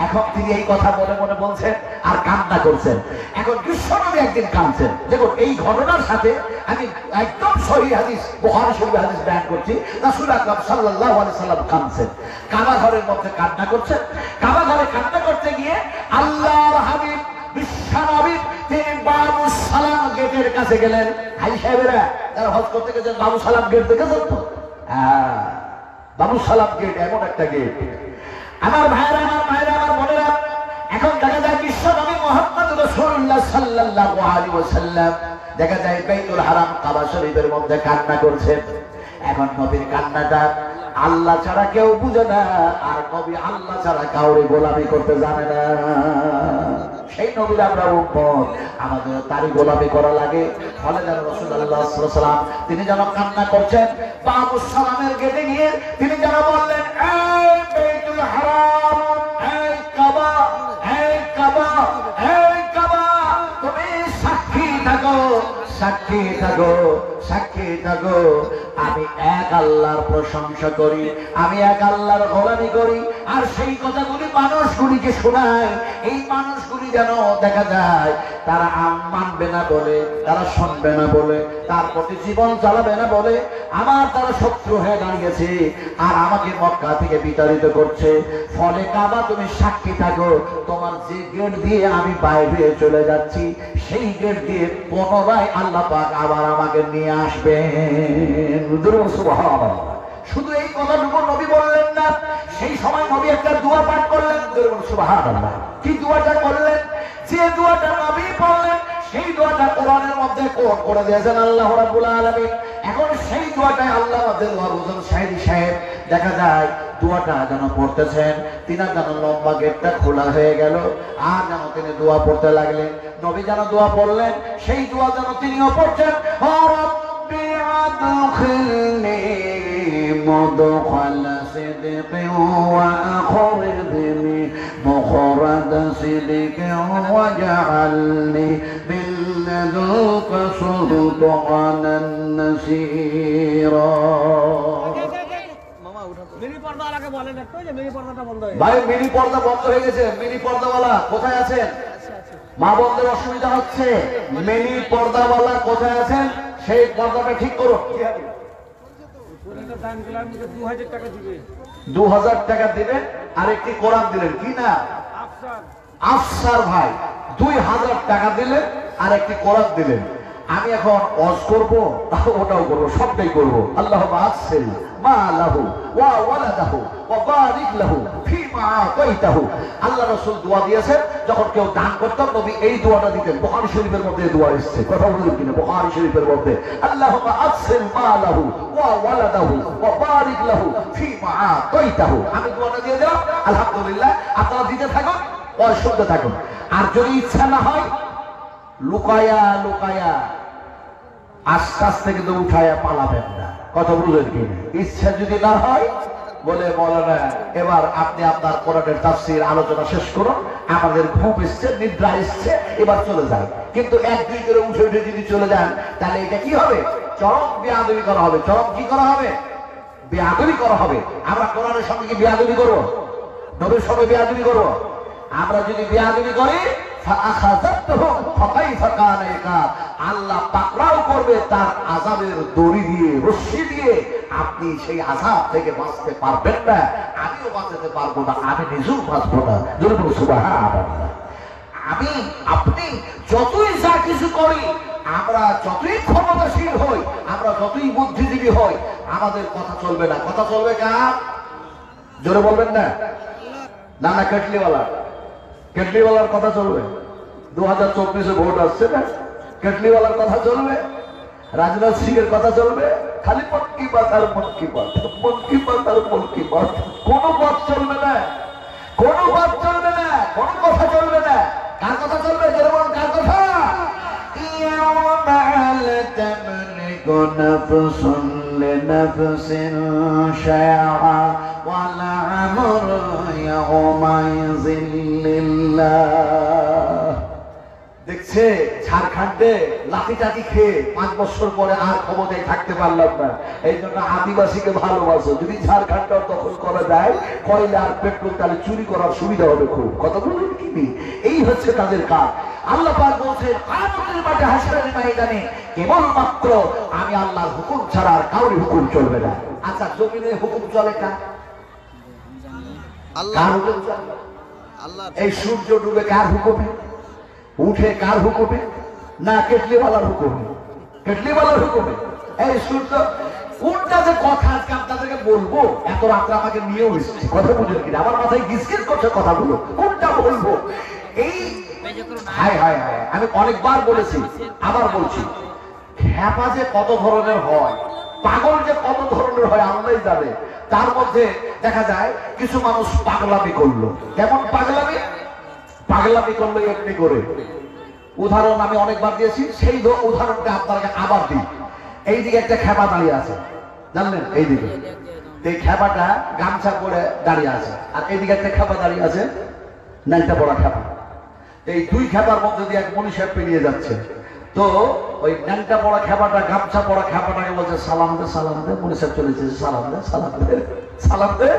এখন তিনি এই কথা মনে মনে বলছেন আর কান্না করছেন। এখন বিশ্বনবী একদিন কাঁদছেন। দেখুন এই ঘটনার সাথে আমি একদম সহিহ হাদিস, বুখারী শরীফ হাদিস বয়ান করছি, রাসূল আকরাম সাল্লাল্লাহু আলাইহি সাল্লাম কাঁদছেন, কাবা ঘরের মধ্যে কান্না করছেন। কাবা ঘরে কান্না করতে গিয়ে আল্লাহর হাবিব বিশ্বনবী তিনি বাবু সালাম গেটের কাছে গেলেন। হাই সাহেবেরা যারা হজ করতে গেছেন বাবু সালাম গেট দেখেছেন তো? হ্যাঁ, বাবু সালাম গেট এমন একটা গেট। আমার ভাইরা, আমার মায়েরা, আমার বোনেরা, এখন দেখা যায় বিশ্বনবী মুহাম্মদ রাসূলুল্লাহ সাল্লাল্লাহু আলাইহি ওয়াসাল্লাম দেখা যায় বাইতুল হারাম কাবা শরীফের মধ্যে কান্না করছেন। এখন নবীর কান্নাটা আল্লাহ ছাড়া কেউ বুঝে না, আর নবী আল্লাহ ছাড়া কাউরে গোলামি করতে জানে না। সেই নবীর আমরা উম্মত, আমাদের তারই গোলামি করা লাগে। ফলে যেন রাসূলুল্লাহ সাল্লাল্লাহু আলাইহি ওয়াসাল্লাম তিনি যেন কান্না করছেন, বাবুস সালামের গেটে গিয়ে তিনি যেন বললেন, এই বাইতুল হারাম, এই কাবা, এই কাবা, এই কাবা, তুমি সাক্ষী থাকো, সাক্ষী থাকো, সাক্ষী থাকো, আমি এক আল্লাহর প্রশংসা করি, আমি এক আল্লাহর গোলামি করি। আর সেই কথাগুলি মানুষগুলিকে শোনায়। এই মানুষগুলি যেন দেখা যায় তারা মানবে না বলে, তারা শুনবে না বলে, তার প্রতি জীবন চালাবে না বলে আমার তারা শত্রু হয়ে দাঁড়িয়েছে আর আমাকে মক্কা থেকে বিতাড়িত করছে। ফলে কাবা তুমি সাক্ষী থাকো, তোমার যে গেট দিয়ে আমি বাইরে চলে যাচ্ছি সেই গেট দিয়ে পুনরায় আল্লাহ পাক আবার আমাকে নিয়ে আসবেন। সুবহানাল্লাহ। শুধু এই কথাটুকু নবী বললেন না, সেই সময় নবী একটা দোয়া পাঠ করলেন। সুবহানাল্লাহ। কি দোয়াটা করলেন? যে দোয়াটা নবী পড়লেন সেই দোয়াটা কোরআনের মধ্যে কোট করে দিয়েছেন আল্লাহ রাব্বুল আলামিন। এখন সেই দোয়াটাই আল্লাহ আমাদের ওয়াজুল শাহী সাহেব দেখা যায় দোয়াটা যেন পড়তেছেন, তিনার যেন লম্বা গেটটা খোলা হয়ে গেল আর যেন তিনি দোয়া পড়তে লাগলেন। নবী যেন দোয়া পড়লেন সেই দোয়া যেন তিনিও পড়ছেন, রাব্বি আদখিলনি মুদখালা সিদকিন ওয়া আখরিজনি মুখরাজা সিদকিন ওয়াজআলনি মিন লাদুনকা সুলতানান নাসীরা। ভাই মিনি পর্দা বন্ধ হয়ে গেছে, মিনি পর্দাওয়ালা কোথায় আছেন? মা বোনদের অসুবিধা হচ্ছে, মিনি পর্দাওয়ালা কোথায় আছেন? সেই পর্দাটা ঠিক করুন। 2000 টাকা দিবেন আর একটি কোরআন দিলেন, কি না? আফসার ভাই 2000 টাকা দিলেন আর একটি কোরআন দিলেন। আমি এখন ওয়াজ করব, ওটাও করব, সবটাই করব। আল্লাহুম্মা আসিল মা লাহু ওয়া ওয়ালাদাহু ওয়া বারিক লাহু ফিমা আতাইতাহু। আল্লাহ রাসূল দোয়া দিয়েছেন, যখন কেউ দান করতেন নবী এই দোয়াটা দিতেন। বুখারী শরীফের মধ্যে এই দোয়া এসেছে, কথা বলুন কিনা? বুখারী শরীফের মধ্যে আল্লাহুম্মা আসিল মা লাহু ওয়া ওয়ালাদাহু ওয়া বারিক লাহু ফিমা আতাইতাহু। আমি দোয়াটা দিয়ে দিলাম, আলহামদুলিল্লাহ। আপনারা দিতে থাকুন, ওয়াজ শুনতে থাকুন। আর যদি ইচ্ছা না হয় লুকায়া লুকায়া আস্তে আস্তে কিন্তু উঠায়া পালাবেন না, কথা বুঝলেন কি? ইচ্ছা যদি না হয় বলে মৌলানা এবার আপনি আপনার কোরআনের তাফসীর আলোচনা শেষ করুন, আমাদের ঘুম এসছে, নিদ্রা এসছে, এবার চলে যান। কিন্তু এক দুই করে উঠে উঠে যদি চলে যান তাহলে এটা কি হবে? চরম বেয়াদবি করা হবে। চরম কি করা হবে? বেয়াদবি করা হবে। আমরা কোরআনের সঙ্গে কি বেয়াদবি করব? নবীর সঙ্গে বেয়াদবি করব? আমরা যদি বেয়াদবি করি আল্লাহ পাকড়াও করবে তার আযাবের দড়ি দিয়ে, রশ্মি দিয়ে। আপনি সেই আযাব থেকে বাঁচতে পারবেন না, আমিও বাঁচতে পারবো না, আমি নিজেও বাঁচবো না। সুবহানাল্লাহ। আমি আপনি যতই যা কিছু করি, আমরা যতই ক্ষমতাশীল হই, আমরা যতই বুদ্ধিজীবী হই, আমাদের কথা চলবে না। কথা চলবে কার? জোরে বলবেন না? না না, কেটলিওয়ালা, কেটলিওয়ালার কথা চলবে। 2024 ভোট আসছে না, কেটলিওয়ালার কথা চলবে, রাজনাথ সিং এর কথা চলবে। খালি মন কি বাত আর মন কি বাত, মন কি বাত আর মন কি বাত। কোনো বাত চলবে না, কোনো বাত চলবে না, কোনো কথা চলবে না। কার কথা চলবে? যেমন কার কথা? يوم لا تملك نفس لنفس شيئا والأمر يومئذ لله। দেখছে ঝাড়খণ্ডে লাঠি টাঠি খেয়ে 5 বছর পরে আর ক্ষমতায় থাকতে পারলাম না, এই জন্য আদিবাসীকে ভালোবাসো। যদি ঝাড়খণ্ড দখল করা যায় কয়লা আর পেট্রোল, তাহলে চুরি করার সুবিধা হবে খুব। কথা বললেন কি? এই হচ্ছে তাদের কাজ। আল্লাহ পাক বলছেন কিয়ামতের মাঠে হাসরের ময়দানে কেবলমাত্র আমি আল্লাহর হুকুম ছাড়া আর কারোর হুকুম চলবে না। আচ্ছা, জমিনের হুকুম চলে কার? আল্লাহর হুকুম চলে। এই সূর্য ডুবে কার হুকুমে? উঠে কার হুকুমে? না কেটলিওয়ালার হুকুমে? কেটলিওয়ালার হুকুমে। এই সূর্য কোনটা যে কথা আজকে আপনাদেরকে বলবো, এত রাত্রে আমাকে নিয়েও এসেছি, কথা বুঝলেন কিনা? আমার মাথায় গিসগিস করছে কথাগুলো, কোনটা বলবো। এই হায় হায় হায়, আমি অনেকবার বলেছি, আবার বলছি, খ্যাপা যে কত ধরনের হয়, পাগল যে কত ধরনের হয় আল্লাহই জানে। তার মধ্যে দেখা যায় কিছু মানুষ পাগলামি করলো। কেমন পাগলামি? পাগলামি করলো এমনি করে। উদাহরণ আমি অনেকবার দিয়েছি, সেই উদাহরণটা আপনাকে আবার দিই। এইদিকে একটা খ্যাপা দাঁড়িয়ে আছে, জানলেন? এইদিকে এই খ্যাপাটা গামছা পরে দাঁড়িয়ে আছে, আর এইদিকে একটা খ্যাপা দাঁড়িয়ে আছে, ন্যাংটা পড়া খ্যাপা। এই দুই খ্যাপার মধ্যে দিয়ে এক মনীষা পেরিয়ে যাচ্ছে। তো ওই ন্যাংটা পড়া খ্যাপাটা গামছা পড়া খ্যাপাটাকে বলছে সালাম দে, সালাম দে। মনীষা চলেছে, সালাম দে, সালাম দে, সালাম দে।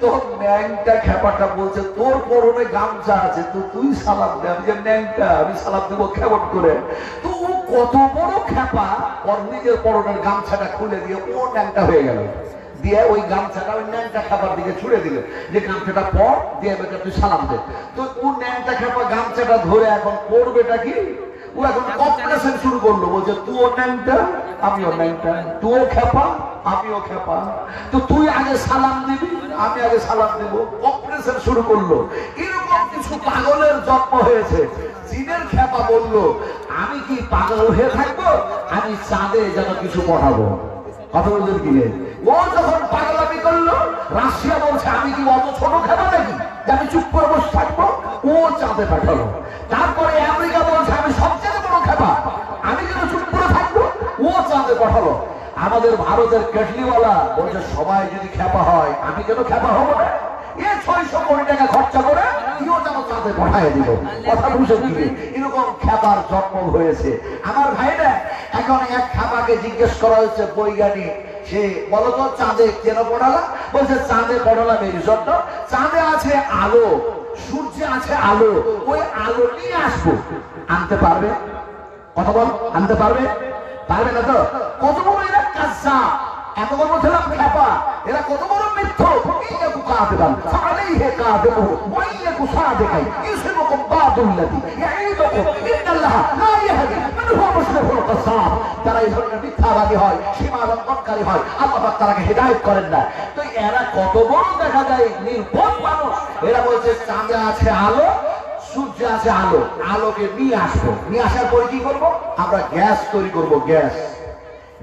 তো ন্যাংটা খ্যাপাটা বলছে তোর পরনে গামছা আছে, তো তুই সালাম দে। আমি যে ন্যাংটা, আমি সালাম দেবো কেমন করে? তো ও কত বড় খ্যাপা, ওর নিজের পরনের গামছাটা খুলে দিয়ে ও ন্যাংটা হয়ে গেল। দিয়ে ওই গামছাটা ওই ন্যাংটা খ্যাপার দিকে ছুড়ে দিলে যে গামছাটা পর দিয়ে তুই সালাম দে। তো ও ন্যাংটা খ্যাপা গামছাটা ধরে এখন পড়বেটা কি? ও এখন কম্পিটিশন শুরু করলো, বলছে তুইও ন্যাংটা আমিও ন্যাংটা, তুইও খেপা আমিও খেপা, তো তুই আগে সালাম দিবি আমি আগে সালাম দেব। কম্পিটিশন শুরু করলো। এরকম কিছু পাগলের জন্ম হয়েছে। চীনের খেপা বললো আমি কি পাগল হয়ে থাকবো, আমি চাঁদে যেন কিছু পড়াবো। কথা বলছেন কি? ও যখন পাগলামি করলো, রাশিয়া বলছে আমি কি অত ছোট খেপা নাকি যে আমি চুপ করে বসে থাকবো? ও চাঁদে পাঠালো। তারপরে আমেরিকা বলছে আমি সবচেয়ে বড় খেপা, আমি কেন চুপ করে থাকবো? ও চাঁদে পাঠালো। আমাদের ভারতের কেটলিওয়ালা বলছে সবাই যদি খেপা হয় আমি কেন খেপা হবো না? এ 600 কোটি টাকা খরচা করে কিও যেন চাঁদে পাঠায় দিল। কথা বুঝে দিবে। এরকম খেপার জন্ম হয়েছে আমার ভাইরা। এখন এক খেপাকে জিজ্ঞেস করা হয়েছে বৈজ্ঞানিক, সে বলতো চাঁদে কেন পড়ালা? বলছে চাঁদে পড়ালাম এই জন্য, চাঁদে আছে আলো, সূর্যে আছে আলো, ওই আলো নিয়ে আসবো। আনতে পারবে? কথা বল, আনতে পারবে? পারবে না তো? কত বড় এরা কাজা, এত বড় ছিলাম খেপা, এরা কত বড় মিথ্য। তারা এই ধরনের মিথ্যাবাদী হয়, সীমা লঙ্ঘনকারী হয়, আল্লাহ পাক তারাকে হেদায়েত করেন না। তো এরা কত বড় দেখা যায় নির্বোধ মানুষ। এরা বলছে চাঁদে আছে আলো, সূর্যে আছে আলো, আলোকে নিয়ে আসবো। নিয়ে আসার পরে কি করবো? আমরা গ্যাস তৈরি করবো। গ্যাস,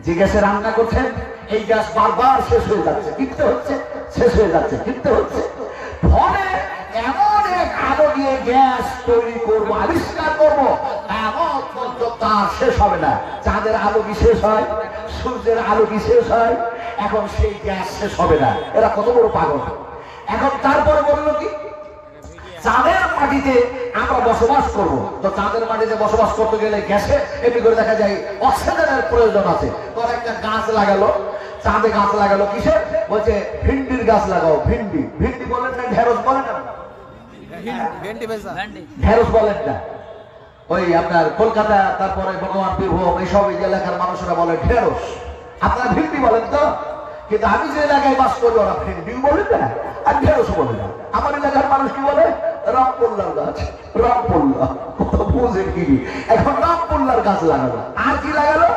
যে গ্যাসে রান্না করছেন এই গ্যাস বারবার শেষ হয়ে যাচ্ছে, কিনতে হচ্ছে, শেষ হয়ে যাচ্ছে, কিনতে হচ্ছে। ফলে এমন এক আলো দিয়ে গ্যাস তৈরি করবো, আবিষ্কার করবো, এমন পর্যন্ত আর শেষ হবে না। চাঁদের আলো কি শেষ হয়? সূর্যের আলো কি শেষ হয়? এখন সেই গ্যাস শেষ হবে না। এরা কত বড় পাগল। এখন তারপরে বললো কি, চাঁদের মাটিতে আমরা বসবাস করব। তো চাঁদের মাটিতে বসবাস করতে গেলে গ্যাসে এমনি করে দেখা যায় অক্সিজেনের প্রয়োজন আছে। তো একটা গাছ লাগালো, চাঁদে গাছ লাগালো কিসের? বলছে ভিন্ডির গাছ লাগাও। ভিন্ডি, ভিন্ডি বলেন না, ঢেঁড়স বলেন না, ঢেঁড়স বলেন না। ওই আপনার কলকাতা, তারপরে ভগবান বীরভূম, এইসব এলাকার মানুষরা বলে ঢেঁড়স, আপনারা ভিন্ডি বলেন তো। কিন্তু আমি যে এলাকায় বাস করি ওরা ভিন্ডিও বলে না আর ঢেঁড়স বলে না। আমার এলাকার মানুষ কি বলে? রামপল্লার গাছ, রামপল্লা। বুঝে কি? এখন রামপল্লার গাছ লাগালো। আর কি লাগালো?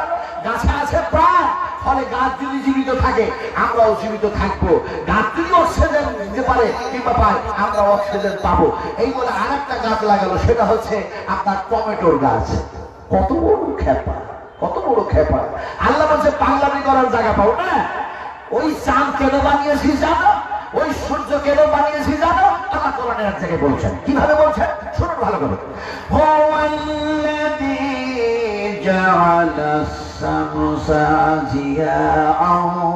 গাছে আছে প্রাণ। ফলে গাছ যদি জীবিত থাকে আমরাও জীবিত থাকবো। গাছ যদি অক্সিজেন দিতে পারে কিংবা পায়, আমরা অক্সিজেন পাবো। এই বলে আর একটা গাছ লাগালো, সেটা হচ্ছে আপনার টমেটোর গাছ। কত বড় খেপা, কত বড় খেপা। আল্লাহ বলছে পাগলামি করার জায়গা পাও না। ওই চাঁদ কেন বানিয়েছি জানো? ওই সূর্য কেন বানিয়েছি জানো? আল্লাহ কোরআনের এক জায়গায় বলছেন। কিভাবে বলছেন শুনুন ভালো করে। جعل الشمس ضياء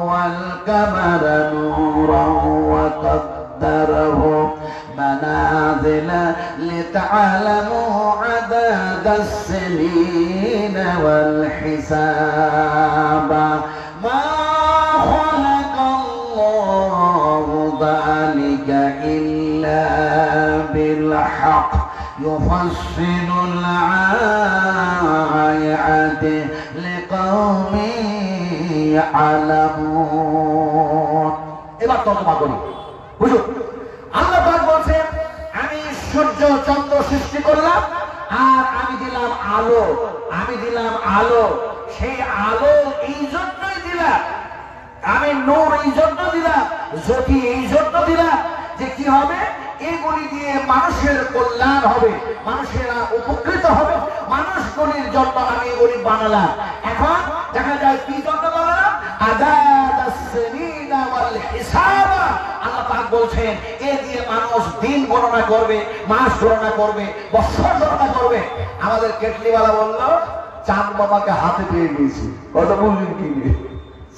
والقمر نورا وقدره منازل لتعلموا عدد السنين والحساب ما خلق الله ذلك إلا بالحق يفصل الآيات لقوم يعلمون এবার তর্জমা করি বুঝুন আল্লাহ পাক বলছেন আমি সূর্য চন্দ্র সৃষ্টি করলাম আর আমি দিলাম আলো সেই আলো এই জন্যই দিলাম আমি নূর এই জন্য দিলাম জ্যোতি এই জন্য দিলাম যে কি হবে এগুলি দিয়ে মানুষের কল্যাণ হবে মানুষেরা উপকৃত হবে মানুষগুলির জন্য আমি এগুলি বানালাম এখন দেখা যায় কি জন্য বানালাম আল্লাহ পাক বলছেন এ দিয়ে মানুষ দিন গণনা করবে মাস গণনা করবে বছর গণনা করবে আমাদের কেটলিওয়ালা বললো চাঁদ বাবাকে হাতে পেয়ে গিয়েছি কথা বললেন কি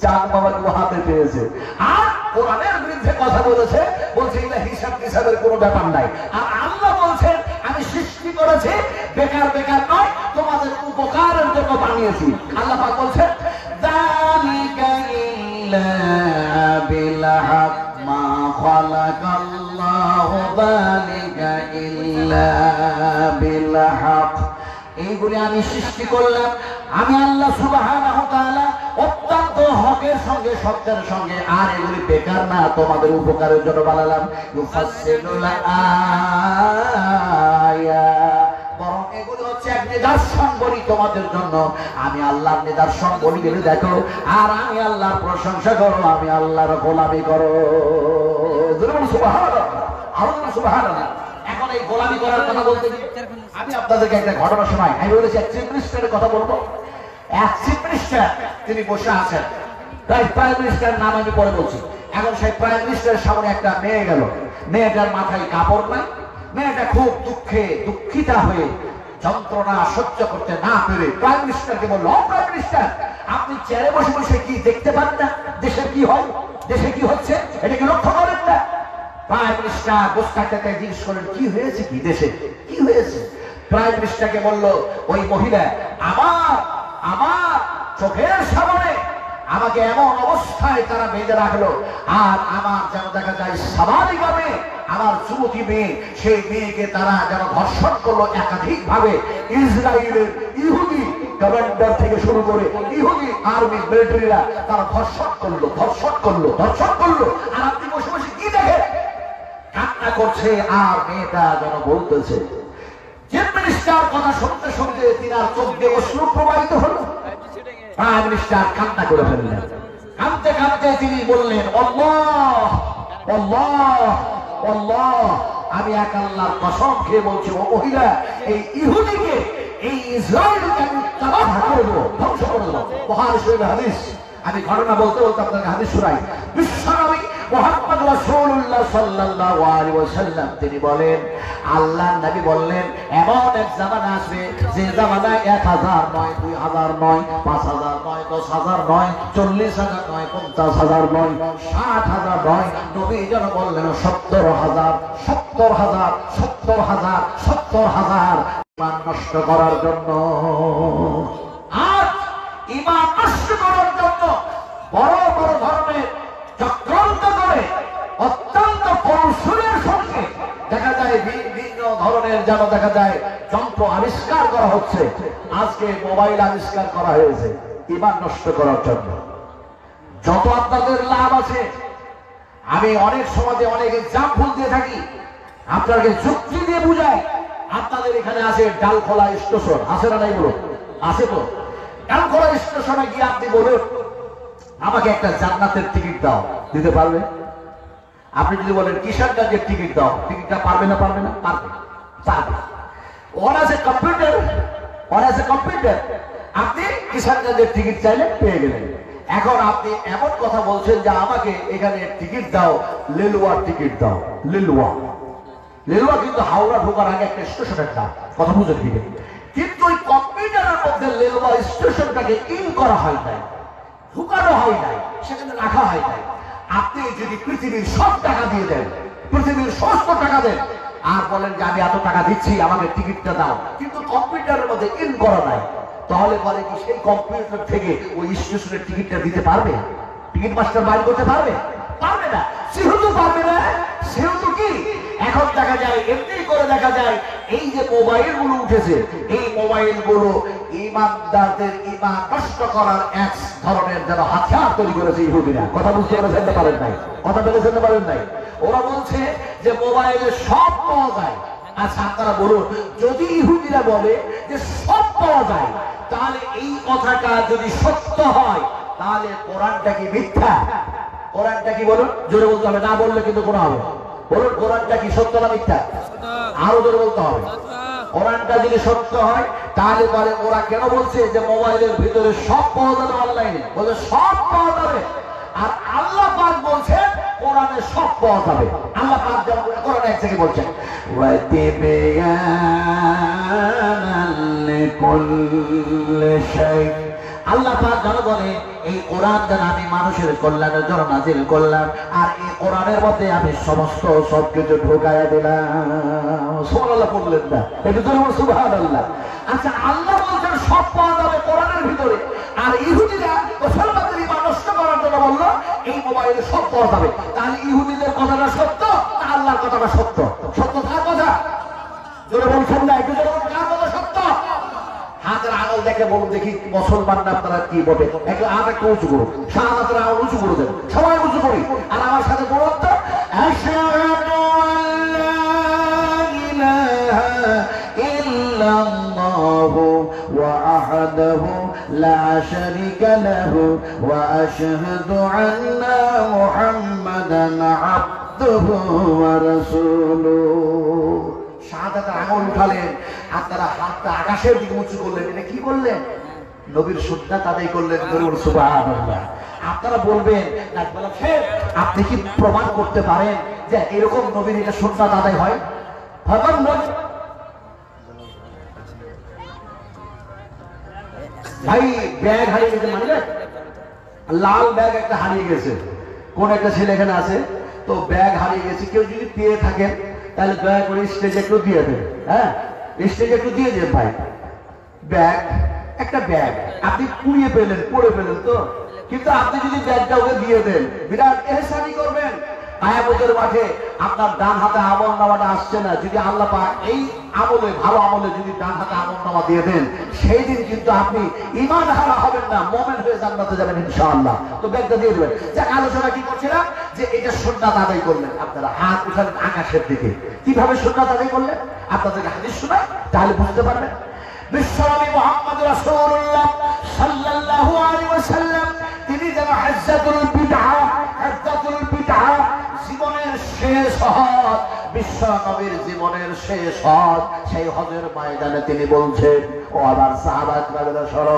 চাঁদ বাবাকে হাতে পেয়েছে আর কোরআনের বিরুদ্ধে কথা বলেছে বলছে এগুলা হিসাবের কোনো ব্যাপার নাই আর আল্লাহ বলছেন আমি সৃষ্টি করেছি বেকার বেকার নয় তোমাদের উপকারের জন্য বানিয়েছি আল্লাহ পাক বলছেন যালিকা ইল্লা বিল হক মা খালাকাল্লাহু যালিকা ইল্লা বিল হক এইগুলি আমি সৃষ্টি করলাম আমি আল্লাহ সুবহানাহু ওয়া তাআলা অত্যন্ত হকের সঙ্গে সত্যের সঙ্গে আর এগুলি বেকার না তোমাদের উপকারের জন্য বানালাম ইউফাসসিলুল আয়া বরং এগুলি হচ্ছে এক নিদর্শন বলি তোমাদের জন্য আমি আল্লাহর নিদর্শন বলি গেলে দেখো আর আমি আল্লাহর প্রশংসা করো আমি আল্লাহর গোলামি করো সুবহানাল্লাহ আল্লাহ সুবহানাল্লাহ এখন এই গোলামি করার কথা বলতে আমি আপনাদেরকে একটা ঘটনা শোনাই আমি বলেছি এক চিফ মিনিস্টারের কথা বলবো এক চিফ মিনিস্টার তিনি বসে আছেন প্রাইম মিনিস্টারের নাম আমি পরে বলছি এখন সেই প্রাইম মিনিস্টারের সামনে একটা মেয়ে গেল মেয়েটার মাথায় কাপড় নাই মেয়েটা খুব দুঃখিতা হয়ে যন্ত্রণা সহ্য করতে না পেরে প্রাইম মিনিস্টারকে বললো প্রাইম মিনিস্টার আপনি চেয়ারে বসে বসে কি দেখতে পান না দেশের কি হয় দেশে কি হচ্ছে এটা কি লক্ষ্য করেন না প্রাইম মিনিস্টার বসে জিজ্ঞেস করেন কি হয়েছে কি দেশে কি হয়েছে প্রাইম মিনিস্টারকে বললো ওই মহিলা আমার চোখের সামনে আমাকে এমন অবস্থায় তারা বেঁধে রাখলো আর আমার যেন দেখা যায় স্বাভাবিকভাবে আমার যুবতী মেয়ে সেই মেয়েকে তারা যেন ধর্ষণ করলো একাধিক ভাবে ইসরায়েলের ইহুদি কমান্ডার থেকে শুরু করে ইহুদি আর্মি মিলিটারিরা তারা ধর্ষণ করলো আর আপনি বসে বসে কি দেখেন কান্না করছে আর মেয়েটা যেন বলতেছে চিফ মিনিস্টার কথা শুনতে শুনতে তিনার চোখ দিয়ে অশ্রু প্রবাহিত হলো প্রাইম মিনিস্টার কান্না করে ফেললেন কাঁদতে কাঁদতে তিনি বললেন আল্লাহ আল্লাহ আল্লাহ আমি এক আল্লাহর কসম খেয়ে বলছি ও মহিলা এই ইহুদিকে এই ইসরায়েলকে আমি তাবাহ করে দেবো ধ্বংস করে দেবো বুখারী শরীফের হাদিস আমি ঘটনা বলতে বলতে আপনাকে হাদিস শোনাই বিশ্বনবী মুহাম্মদ রাসূলুল্লাহ সাল্লাল্লাহু আলাইহি ওয়াসাল্লাম তিনি বলেন আল্লাহর নবী বললেন এমন এক জামানা আসবে যে জামানায় 1000 নয় 2000 নয় 5000 নয় 10000 নয় 40000 নয় 50000 নয় 60000 নয় নবী যেন বললেন 70000 ঈমান নষ্ট করার জন্য আর ঈমান নষ্ট করার জন্য বড় বড় ধরনের চক্রান্ত করে অত্যন্ত কৌশলের সঙ্গে দেখা যায় বিভিন্ন ধরনের যেন দেখা যায় যন্ত্র আবিষ্কার করা হচ্ছে আজকে মোবাইল আবিষ্কার করা হয়েছে ঈমান নষ্ট করার জন্য যত আপনাদের লাভ আছে আমি অনেক সমাজে অনেক এক্সাম্পল দিয়ে থাকি আপনাকে যুক্তি দিয়ে বুঝাই আপনাদের এখানে আছে ডালখোলা স্টেশন আছে না নাই বলুন আছে তো ডালখোলা স্টেশনে গিয়ে আপনি বলুন আমাকে একটা জান্নাতের টিকিট দাও দিতে পারবে আপনি যদি বলেন কিশোরগঞ্জের টিকিট দাও টিকিটটা পারবে না পারবে ওর আছে কম্পিউটার আপনি কিশোরগঞ্জের টিকিট চাইলে পেয়ে গেলেন এখন আপনি এমন কথা বলছেন যে আমাকে এখানে টিকিট দাও লিলুয়ার টিকিট দাও লিলুয়া কিন্তু হাওড়া ঢোকার আগে একটা স্টেশনের নাম কথা বুঝে দিবেন কিন্তু ওই কম্পিউটারের কোরআনের মধ্যে রেলওয়ে স্টেশনটাকে ইন করা হয় নাই, ঢুকানো হয় নাই, সেখানে রাখা হয় নাই। আপনি যদি পৃথিবীর সব টাকা দিয়ে দেন, পৃথিবীর সমস্ত টাকা দেন, আর বলেন যে আমি এত টাকা দিচ্ছি আমাকে টিকিটটা দাও, কিন্তু কম্পিউটারের মধ্যে ইন করা নাই, তাহলে বলে কি সেই কম্পিউটার থেকে ওই স্টেশনের টিকিটটা দিতে পারবে? টিকিট মাস্টার বাইর করতে পারবে? পারবে না। সেহেতু পারবে না, সেহেতু কি এখন দেখা যায়, এমনি করে দেখা যায়, এই যে মোবাইল গুলো উঠেছে, এই মোবাইল গুলো ইমানদারদের ঈমান নষ্ট করার এক ধরনের যেন হাতিয়ার তৈরি করেছে ইহুদিরা। কথা বুঝতে পেরেছেন পারেন নাই? কথা বলেছেন পারেন নাই? ওরা বলছে যে মোবাইলে সব পাওয়া যায়। আচ্ছা আপনারা বলুন, যদি ইহুদিরা বলে যে সব পাওয়া যায়, তাহলে এই কথাটা যদি সত্য হয়, তাহলে কোরআনটা কি মিথ্যা? কোরআনটা কি বলুন, জোরে বলতে হবে, না বললে কিন্তু কোনো হবে। বলুন কোরআনটা কি সত্য না মিথ্যা? আরো জোরে বলতে হবে। কোরআনটা যদি সত্য হয়, তাহলে বলে ওরা কেন বলছে যে মোবাইলের ভিতরে সব পাওয়া যাবে, অনলাইনে বলে সব পাওয়া যাবে, আর আল্লাহ পাক বলছেন কোরআনে সব পাওয়া যাবে। আল্লাহ পাক যেমন কোরআনে এক থেকে বলছেন আল্লাহ পাক যেন বলে এই কোরআন যেন আমি মানুষের কল্যাণের জন্য নাজিল করলাম, আর এই কোরআনের মধ্যে আমি সমস্ত সবকিছু ঢুকাইয়া দিলাম। সুবহানাল্লাহ বললেন না? এটা তো সুবহানাল্লাহ। আচ্ছা আল্লাহ বলছেন সব পাওয়া যাবে কোরআনের ভিতরে, আর ইহুদিরা মুসলমানদের ঈমান নষ্ট করার জন্য বললো এই মোবাইলে সব পাওয়া যাবে। তাহলে ইহুদিদের কথাটা সত্য না আল্লাহর কথাটা সত্য? সত্য কার কথা? জোরে বলছেন না? একটু জোরে বলুন, কার কথা সত্য? হাতের আঙুল দেখে বলুন দেখি মুসলমান না আপনারা কি বলে। একটু হাত একটু উঁচু করুন, শাহাদাতের আঙুল উঁচু করে দেন, সবাই উঁচু করি, আর আমার সাথে বলুন তো আশহাদু আল্লা ইলাহা ইল্লাল্লাহু ওয়াহদাহু লা শারীকা লাহু ওয়া আশহাদু আন্না মুহাম্মাদান আবদুহু ওয়া রাসূলুহু। শাহাদাতের আঙুল উঠালেন, আপনারা হাতটা আকাশের দিকে উঁচু করলেন, এটা কি করলেন? নবীর সুন্নাত আদায় করলেন। সুবহানাল্লাহ। আপনারা বলবেন আপনি কি প্রমাণ করতে পারেন যে এরকম নবীর এটা সুন্নাত আদায় হয়? ভাই ব্যাগ হারিয়ে গেছে, মানে লাল ব্যাগ একটা হারিয়ে গেছে, কোন একটা ছেলে এখানে আছে, তো ব্যাগ হারিয়ে গেছে, কেউ যদি পেয়ে থাকেন তাহলে দয়া করে স্টেজে একটু দিয়ে দেন। হ্যাঁ, স্টেজে একটু দিয়ে দেন ভাই। ব্যাগ, একটা ব্যাগ আপনি কুড়িয়ে পেলেন, পড়ে পেলেন তো, কিন্তু আপনি যদি ব্যাগটা ওকে দিয়ে দেন, বিরাট এহসানি করবেন। কিয়ামতের মাঠে আপনার ডান হাতে আমল নামাটা আসছে না, যদি আল্লাহ পাক এই আমলে, ভালো আমলে যদি ডান হাতে আমল নামা দিয়ে দেন, সেই দিন কিন্তু আপনি ঈমান হারা হবেন না, মুমিন হয়ে জান্নাতে যাবেন ইনশাআল্লাহ। তো ব্যাগটা দিয়ে দেবেন। যাক, আলোচনা কি করছিলাম যে এটা সুন্নাত আদায় করলেন। আপনারা হাত উঠালেন আকাশের দিকে, কিভাবে সুন্নাত আদায় করলেন? আপনাদেরকে হাদিস শোনাই, তাহলে বুঝতে পারবেন। বিশ্বনবী মুহাম্মদ রাসূলুল্লাহ সাল্লাল্লাহু আলাইহি ওয়াসাল্লাম তিনি যেন হাজ্জাতুল বিদআ, হাজ্জাতুল বিদআ জীবনের শেষ হজ, বিশ্বনবীর জীবনের শেষ হজ, সেই হজের ময়দানে তিনি বলছেন, ও আমার সাহাবারা শোনো,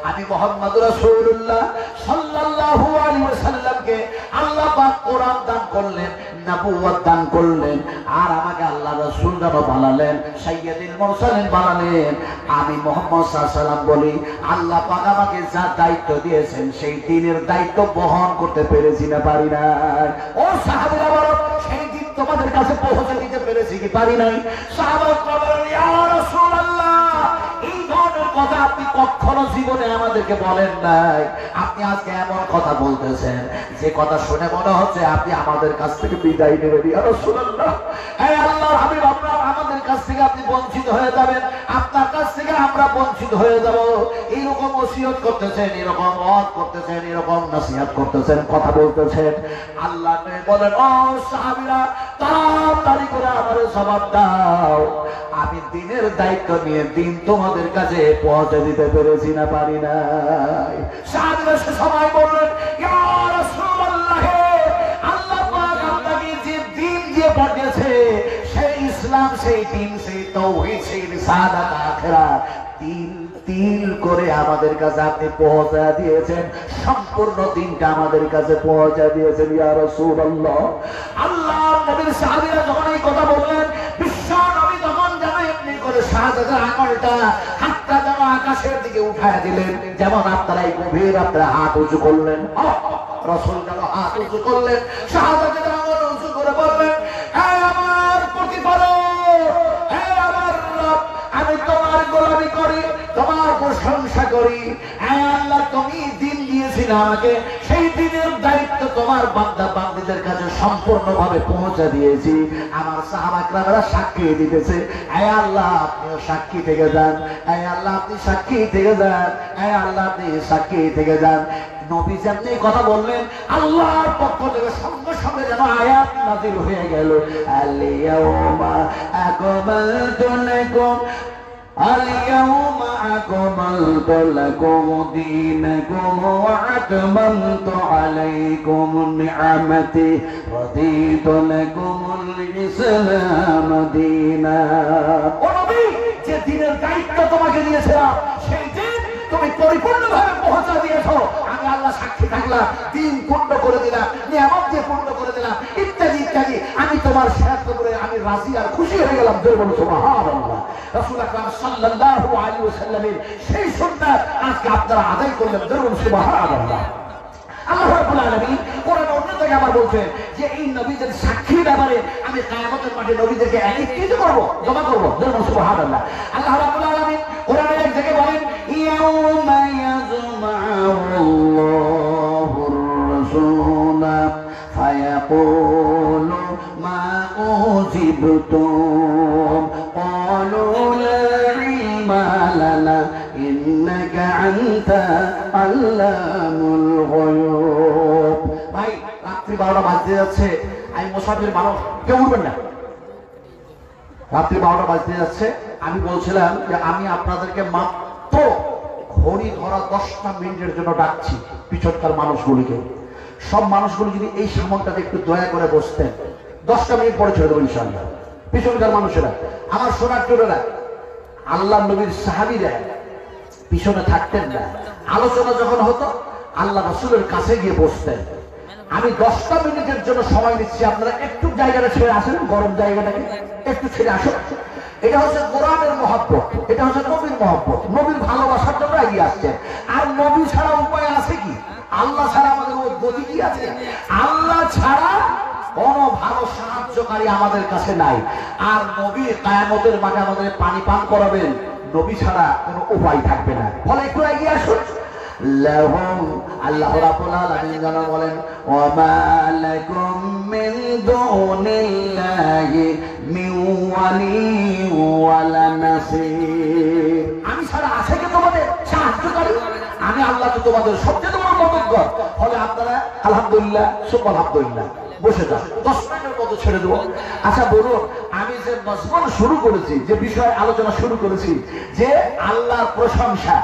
আমি মুহাম্মদ রাসূলুল্লাহ সাল্লাল্লাহু আলাইহি ওয়াসাল্লামকে আল্লাহ পাক কোরআন দান করলেন, নবুয়ত দান করলেন, আর আমাকে আল্লাহ রাসূল নামে বানালেন, সাইয়্যিদুল মুরসালিন বানালেন। আমি মুহাম্মদ সাল্লাল্লাহু আলাইহি ওয়াসাল্লাম বলি, আল্লাহ পাক আমাকে যা দায়িত্ব দিয়েছেন সেই দিনের দায়িত্ব বহন করতে পেরেছি না পারি না? ও সাহাবীরা বলো, সেই দিন তোমাদের কাছে পৌঁছে দিতে পেরেছি কি পারি নাই? সাহাবারা বলেন, ইয়া রাসূলুল্লাহ, এই ধরনের কথা আপনি কখনো জীবনে আমাদেরকে বলেন নাই। আপনি আজকে এমন কথা বলতেছেন যে কথা শুনে মনে হচ্ছে আপনি আমাদের কাছ থেকে বিদায় নেবেন। ইয়া রাসূলুল্লাহ, হে আল্লাহর হাবিব, আমরা আমাদের কাছ থেকে আপনি বঞ্চিত হয়ে যাবেন, আপনার কাছ থেকে আমরা বঞ্চিত হয়ে যাব। এইরকম ওসিয়ত করতেছেন, এরকম ওয়াজ করতেছেন, এরকম নসিহত করতেছেন, কথা বলতেছেন। আল্লাহ বলেন, ও সাহাবীরা, তাড়াতাড়ি করে আমারে জবাব দাও, আমি দিনের দায়িত্ব নিয়ে দিন তোমাদের কাছে পৌঁছে দিতে পেরেছি না পারি নাই? সাহাবীরা সে সময় বললেন, ইয়া রাসূলুল্লাহ, আল্লাহ পাক আপনাকে যে দিন দিয়ে পাঠিয়েছে, সেই ইসলাম, সেই দিন, সেই তাওহীদ, সেই রিসালাত, আখিরাত, তিল তিল করে আমাদের কাছে আপনি পৌঁছা দিয়েছেন, সম্পূর্ণ দিনটা আমাদের কাছে পৌঁছা দিয়েছেন। ইয়া রাসূলুল্লাহ, আল্লাহর নবীর সাহাবীরা যখন এই কথা বললেন, বিশ্ব নবী তখন যেন এমনি করে শাহাদাতের আঙুলটা, হাতটা যেন আকাশের দিকে উঠায় দিলেন। যেমন আপনারা এই গভীর আপনারা হাত উঁচু করলেন, রাসূল যেন হাত উঁচু করলেন, শাহাদাতের আঙ্গুল উঁচু করে বললেন, হে আমার প্রতিপালক, হে আমার রব, আমি তোমার গোলামি করি, তোমার প্রশংসা করি। হে আল্লাহ, তুমি দিন দিয়েছিলে আমাকে, সেই দিনের দায়িত্ব তোমার বান্দা বান্দীদের কাছে সম্পূর্ণভাবে পৌঁছে দিয়েছি। আমার সাহাবা কেরামরা সাক্ষী দিতেছে। হে আল্লাহ, আপনিও সাক্ষী থেকে যান। হে আল্লাহ, আপনি সাক্ষী থেকে যান। হে আল্লাহ, আপনি সাক্ষী থেকে যান। নবী যেমনি কথা বললেন, আল্লাহর পক্ষ থেকে সঙ্গে সঙ্গে যেন আয়াত নাযিল হয়ে গেল, আল-ইয়াউমা আকমালতু লাকুম اليوم أكملت لكم دينكم وأتممت عليكم نعمتي رضيت لكم الإسلام دينا। ও নবী, যে দিনের দায়িত্ব তোমাকে দিয়েছিলাম সেই দিন তুমি পরিপূর্ণভাবে পৌঁছা দিয়েছো। আমি আল্লাহ সাক্ষী থাকলাম, দিন পূর্ণ করে দিলাম, নিয়ামত দিয়ে পূর্ণ করে দিলাম, ইত্যাদি ইত্যাদি। আমি তোমার শেষ করে আমি রাজি আর খুশি হয়ে গেলাম। বলুন সুবহানাল্লাহ। রাসূল আকরাম সাল্লাল্লাহু আলাইহি ওয়াসাল্লামের সেই সুন্নাত আজকে আপনারা আদায় করলেন। বলুন সুবহানাল্লাহ। আল্লাহ রাব্বুল আলামিন কোরআনে অন্য জায়গায় আবার বলছেন যে এই নবীদের সাক্ষীর ব্যাপারে আমি কিয়ামতের মাঠে নবীদেরকে একত্রিত করব, জমা করব। বলুন সুবহানাল্লাহ। আল্লাহ রাব্বুল আলামিন কোরআনে এক জায়গায় বলেন, ইয়াউমা ইয়াজমাউল্লাহুর রাসূলা ফায়াকুলু মা উযিবতুম ক্বালু লা ইলমা লানা ইন্নাকা আনতা আল্লামুল গায়ুব। ভাই, রাত্রি 12টা বাজতে যাচ্ছে, আমি মুসাফির মানুষ, কেউ উঠবেন না। রাত্রি 12টা বাজতে যাচ্ছে, আমি বলছিলাম যে আমি আপনাদেরকে মাত্র ঘড়ি ধরা 10টা মিনিটের জন্য ডাকছি। পিছনকার মানুষগুলিকে, সব মানুষগুলো যদি এই সামনটাতে একটু দয়া করে বসতেন, 10টা মিনিট পরে ছেড়ে দেবো ইনশাআল্লাহ। পিছনকার মানুষেরা, আমার সোনার চোরেরা, আল্লাহ নবীর সাহাবীরা পিছনে থাকতেন না। আলোচনা যখন হতো আল্লাহ রাসূলের কাছে গিয়ে বসতেন। আমি 10টা মিনিটের জন্য সময় নিচ্ছি, আপনারা একটু জায়গাটা ছেড়ে আসেন, গরম জায়গাটাকে একটু ছেড়ে আসুন। এটা হচ্ছে কোরআনের মহব্বত, এটা হচ্ছে নবীর মহব্বত, নবীর ভালোবাসার জন্য এগিয়ে আসছেন। আর নবী ছাড়া উপায় আছে কি? আল্লাহ ছাড়া আমাদের গতি কি আছে? আল্লাহ ছাড়া কোনো ভালো সাহায্যকারী আমাদের কাছে নাই। আর নবী কিয়ামতের মাঠে আমাদের পানি পান করাবেন, নবী ছাড়া কোনো উপায় থাকবে না। ফলে একটু এগিয়ে আসুন। লাহুম, আল্লাহ রাব্বুল আলামিন যেন বলেন, ওয়া মা লাকুম মিন দুনিল্লাহি মিন ওয়ালিয়্যিন ওয়ালা নাসীর। আমি ছাড়া আছে কি তোমাদের সাহায্যকারী? আমি আল্লাহ তো তোমাদের সবচেয়ে বড় মদতগার। ফলে আপনারা আলহামদুলিল্লাহ, সুবহান আলহামদুলিল্লাহ বসে যান। 10 মিনিটের মতো ছেড়ে দেবো। আচ্ছা বলুন, আমি যে মজমুন শুরু করেছি, যে বিষয়ে আলোচনা শুরু করেছি, যে আল্লাহর প্রশংসা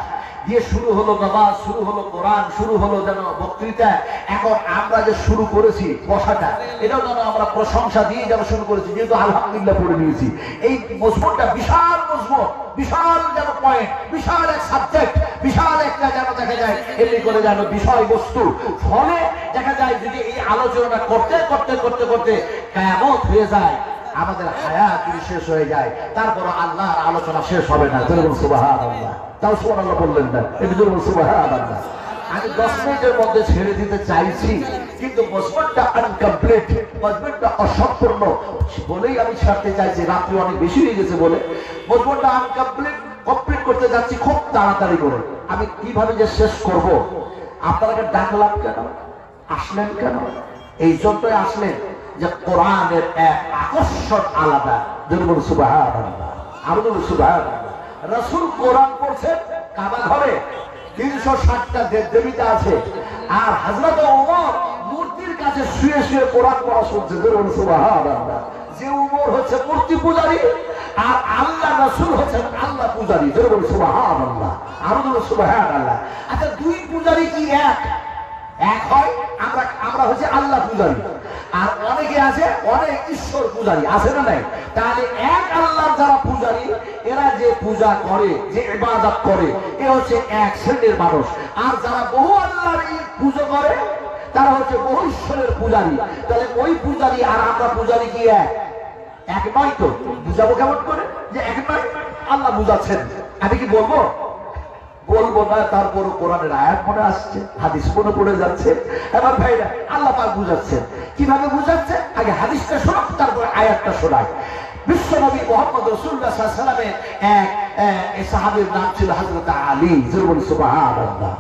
দিয়ে শুরু হলো নামাজ, শুরু হলো কোরআন, শুরু হলো যেন বক্তৃতা। এখন আমরা যে শুরু করেছি বসাটা, এটাও যেন আমরা প্রশংসা দিয়ে যেন শুরু করেছি, যেহেতু আলহামদুলিল্লাহ পড়ে নিয়েছি। এই মজমুনটা বিশাল মজমুন, বিশাল যেন পয়েন্ট, বিশাল এক সাবজেক্ট, বিশাল একটা যেন দেখা যায় এমনি করে যেন বিষয়বস্তু। ফলে দেখা যায় যদি এই আলোচনাটা করতে করতে করতে করতে কিয়ামত হয়ে যায়, আমাদের হায়াত যদি শেষ হয়ে যায়, তারপর আল্লাহর আলোচনা শেষ হবে না। সুবহানাল্লাহ। তাও সুবহানাল্লাহ বললেন না, এটা জন্য সুবহানাল্লাহ। আমি 10 মিনিটের মধ্যে ছেড়ে দিতে চাইছি, কিন্তু মজমুনটা আনকমপ্লিট, মজমুনটা অসম্পূর্ণ বলেই আমি ছাড়তে চাইছি। রাত্রি অনেক বেশি হয়ে গেছে বলে মজমুনটা আনকমপ্লিট কমপ্লিট করতে যাচ্ছি খুব তাড়াতাড়ি করে। আমি কিভাবে যে শেষ করব, আপনাকে ডাকলাম কেন, আসলেন কেন? এই জন্যই আসলেন যে কোরআনের এক আকর্ষণ আলাদা। যেমন সুবহানাল্লাহ, আরো সুবহানাল্লাহ। রাসূল কোরআন পড়ছেন কাবা ঘরে, 360টা দেবদেবীতা আছে, আর হযরত ওমর মূর্তির কাছে শুয়ে শুয়ে কোরআন পড়া শুনছে। যেমন সুবহানাল্লাহ। যে ওমর হচ্ছে মূর্তি পূজারী, আর আল্লাহ রাসূল হচ্ছেন আল্লাহ পূজারী। যেমন সুবহানাল্লাহ, আরো সুবহানাল্লাহ। আচ্ছা, দুই পূজারী কি এক হয়? আমরা হচ্ছে আল্লাহ পূজারী, আর অনেকে আছে অনেক ঈশ্বর পূজারী, আছে না নাই? তাহলে এক আল্লাহর যারা পূজারী, এরা যে পূজা করে, যে ইবাদত করে, এ হচ্ছে এক শ্রেণীর মানুষ। আর যারা বহু আল্লাহর পুজো করে, তারা হচ্ছে বহু ঈশ্বরের পূজারী। তাহলে ওই পূজারী আর আমরা পূজারী কি এক নয়? তো বুঝাবো কেমন করে যে এক নয়? আল্লাহ বুঝাচ্ছেন, আমি কি বলবো? বলবো না, তারপরও কোরআনের আয়াত মনে আসছে, হাদিস মনে পড়ে যাচ্ছে। এবার ভাইরা আল্লাহ পাক বুঝাচ্ছেন, কিভাবে বুঝাচ্ছে? আগে হাদিসটা শোনো, তারপর আয়াতটা শোনায়। বিশ্বনবী মুহাম্মদ রাসূলুল্লাহ সাল্লাল্লাহু আলাইহি ওয়াসাল্লামের এক সাহাবীর নাম ছিল হযরত আলী। সুবহানাল্লাহ।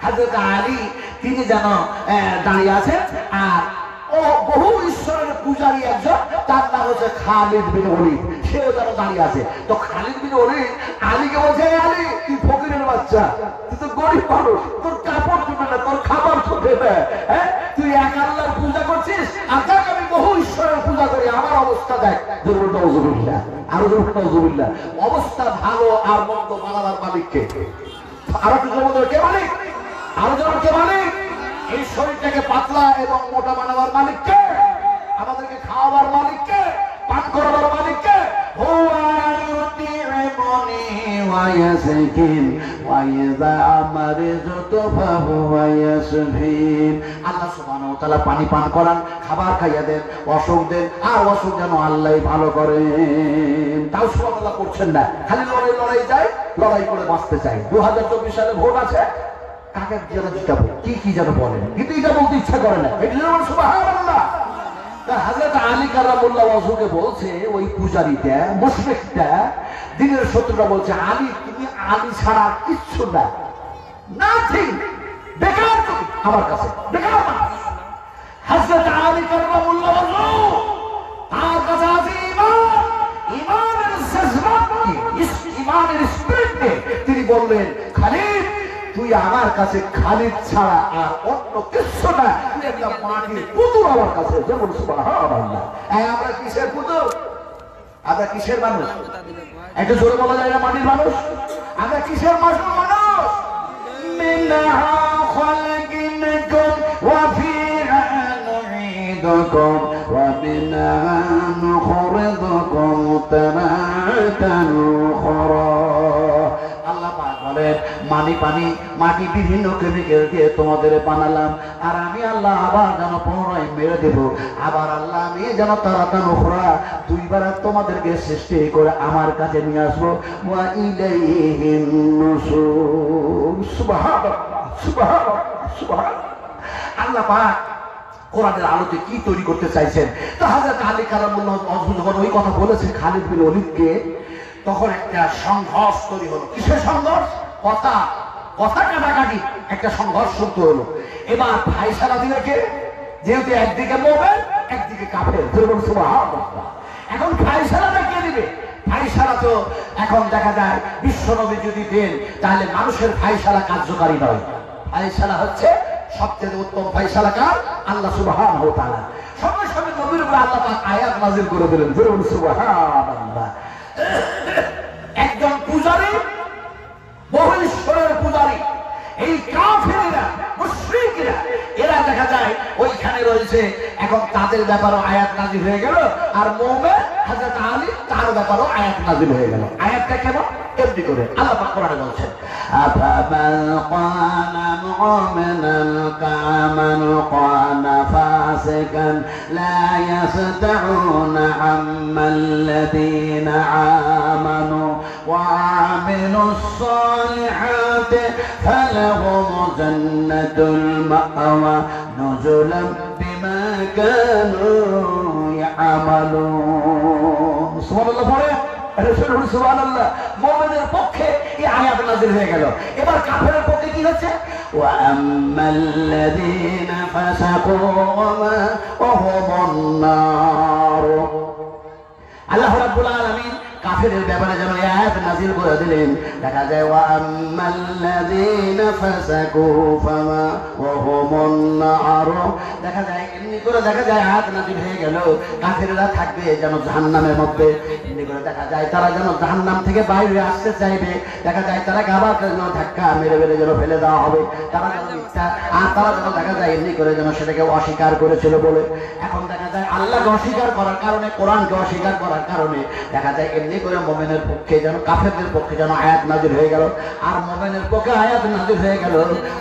হযরত আলী তিনি যেন দাঁড়িয়ে আছেন, আর ও বহু ঈশ্বরের পূজারী একজন, তার নাম হচ্ছে খালিদ বিন ওলীদ, সেও যেন দাঁড়িয়ে আছে। তো খালিদ বিন ওলীদ আলীকে বলছে, আলী তুই ফকিরের বাচ্চা, তুই তো গরিব মানুষ, তোর কাপড় জুটে না, তোর খাবার জুটে না, হ্যাঁ তুই এক আল্লাহর পূজা করছিস, আর দেখ আমি বহু ঈশ্বরের পূজা করি, আমার অবস্থা দেখ। জরুর নাউযুবিল্লাহ, আরো জরুর নাউযুবিল্লাহ। অবস্থা ভালো আর মন্দ মানাবার মালিককে, আরো কিছু বলতে কে মালিক, আরো জন কে মালিক? এই শরীরটাকে পাতলা এবং মোটা বানাবার মালিককে, আমাদেরকে খাওয়াবার মালিককে, পান করাবার মালিককে। আল্লাহ সুবহানাহু ওয়া তাআলা পানি পান করান, খাবার খাইয়া দেন, অসুখ দেন, আর অসুখ যেন আল্লাহ ভালো করেন। তাও সুবহানাল্লাহ করছেন না, খালি লড়াই যায়, লড়াই করে বাঁচতে চাই। 2024 সালে ভোট আছে, কাকে যেন জিতাবো, কি যেন বলেন, কিন্তু এটা বলতে ইচ্ছা করে না। সুবহানাল্লাহ। হযরত আলী কারামুল্লাহ ওয়াজহুকে বলছে, ওই পূজারীটা, মুশরিকটা, দিনের শত্রুরা বলছে, আলী তুমি আলী ছাড়া কিচ্ছু না, নাথিং, বেকার তুমি আমার কাছে, বেকার মানুষ। হযরত আলী কারামুল্লাহ ওয়াজহু তার কাছে আছে ঈমান, ঈমানের জজবাত কি, ঈমানের স্পিরিট কে। তিনি বললেন, খালিদ তুই আমার কাছে খালিদ ছাড়া আর অন্য কিছু না, তুই একটা মাটির পুতুল আমার কাছে। যেমন সুবহানাল্লাহ। আমরা কিসের পুতুল? আমরা কিসের মানুষ? একটু জোরে বলা যায় না, মাটির মানুষ? আমরা কিসের মানুষ? মিনহা খালাকনাকুম ওয়া ফিহা নুঈদুকুম ওয়া মিনহা নুখরিজুকুম তারাতান উখরা। আল্লাহ পাক বলেন, মাটি বিভিন্ন কেমিক্যাল দিয়ে তোমাদের বানালাম, আর আমি আল্লাহ আবার যেন পুনরায় মেরে দেব, আবার আল্লাহ আমি যেন তারাতান উখরা দুইবার তোমাদেরকে সৃষ্টি করে আমার কাছে নিয়ে আসবো। ওয়া ইলাইহিন নুশুর। সুবহানাল্লাহ, সুবহানাল্লাহ, সুবহানাল্লাহ। আল্লাহ পাক কোরআনের আলোতে কি তৈরি করতে চাইছেন? তো হযরত আলী কারামুল্লাহ ওয়াজহু যখন ওই কথা বলেছে খালিদ বিন ওলীদকে, তখন একটা সংঘর্ষ তৈরি হলো। কিসের সংঘর্ষ? কথা কাটাকাটি, একটা সংঘর্ষ শুরু হলো। এবার ফায়সালা দিলে কে? যেহেতু একদিকে মুমিন, একদিকে কাফের। সুবহানাল্লাহ। এখন ফায়সালাটা কে দিবে? ফায়সালা তো এখন দেখা যায় বিশ্বনবী যদি দেন, তাহলে মানুষের ফায়সালা কার্যকারী নয়। ফায়সালা হচ্ছে সবচেয়ে উত্তম ফায়সালা কার? আল্লাহ সুবহানাহু ওয়া তাআলা। সঙ্গে সঙ্গে নবীর উপর আল্লাহ পাক আয়াত নাযিল করে দিলেন। সুবহানাল্লাহ। একজন পূজারী, বহু ঈশ্বরের পূজারী, এই কাফেররা, মুশরিকরা, এরা দেখা যায় ওইখানে রয়েছে। এখন তাদের ব্যাপারও আয়াত নাযিল হয়ে গেল, আর মুমিন হযরত আলী তার ব্যাপারও আয়াত নাযিল হয়ে গেল। আয়াতটা কেমন? এমনি করে আল্লাহ পাক কোরআনে বলছেন, আফামান কানা মুমিনান কামান কানা ফাসিকান লা ইয়াসতাউনা আম্মাল্লাযীনা আমানু ওয়া আমিলুস সালিহাতি ফালাহুম জান্নাতুল মা'ওয়া নুজুলাম বিমা কানু ইয়ামালুন। সুবহানাল্লাহ। পড়ে সুবহানাল্লাহ। মুমিনের পক্ষে এই আয়াত নাযিল হয়ে গেল। এবার কাফেরের পক্ষে কি হচ্ছে? ওয়া আম্মাল্লাযীনা ফাসাকু ওয়া হুমুন নার। আল্লাহ রাব্বুল আলামিন কাফেরের ব্যাপারে যেন আয়াত নাযিল করে দিলেন। দেখা যায় ওয়া আম্মাল্লাযীনা ফাসাকু ফামা ওয়া হুমুন নার। দেখা যায় এমনি করে দেখা যায় আয়াত নাযিল হয়ে গেল, কাফেররা থাকবে যেন জাহান্নামের মধ্যে। এমনি করে দেখা যায় তারা যেন জাহান্নাম থেকে বাইরে আসতে চাইবে। দেখা যায় তারা আবার যেন ধাক্কা মেরে মেরে যেন ফেলে দেওয়া হবে। তারা যেন মিথ্যা, আর তারা যেন দেখা যায় এমনি করে যেন সেটাকে অস্বীকার করেছিল বলে। এখন দেখা যায় আল্লাহকে অস্বীকার করার কারণে, কোরআনকে অস্বীকার করার কারণে দেখা যায় এমনি করে মুমিনের পক্ষে যেন, কাফেরদের পক্ষে যেন আয়াত নাযিল হয়ে গেল। আর মুমিনের পক্ষে আয়াত নাযিল হয়ে গেল,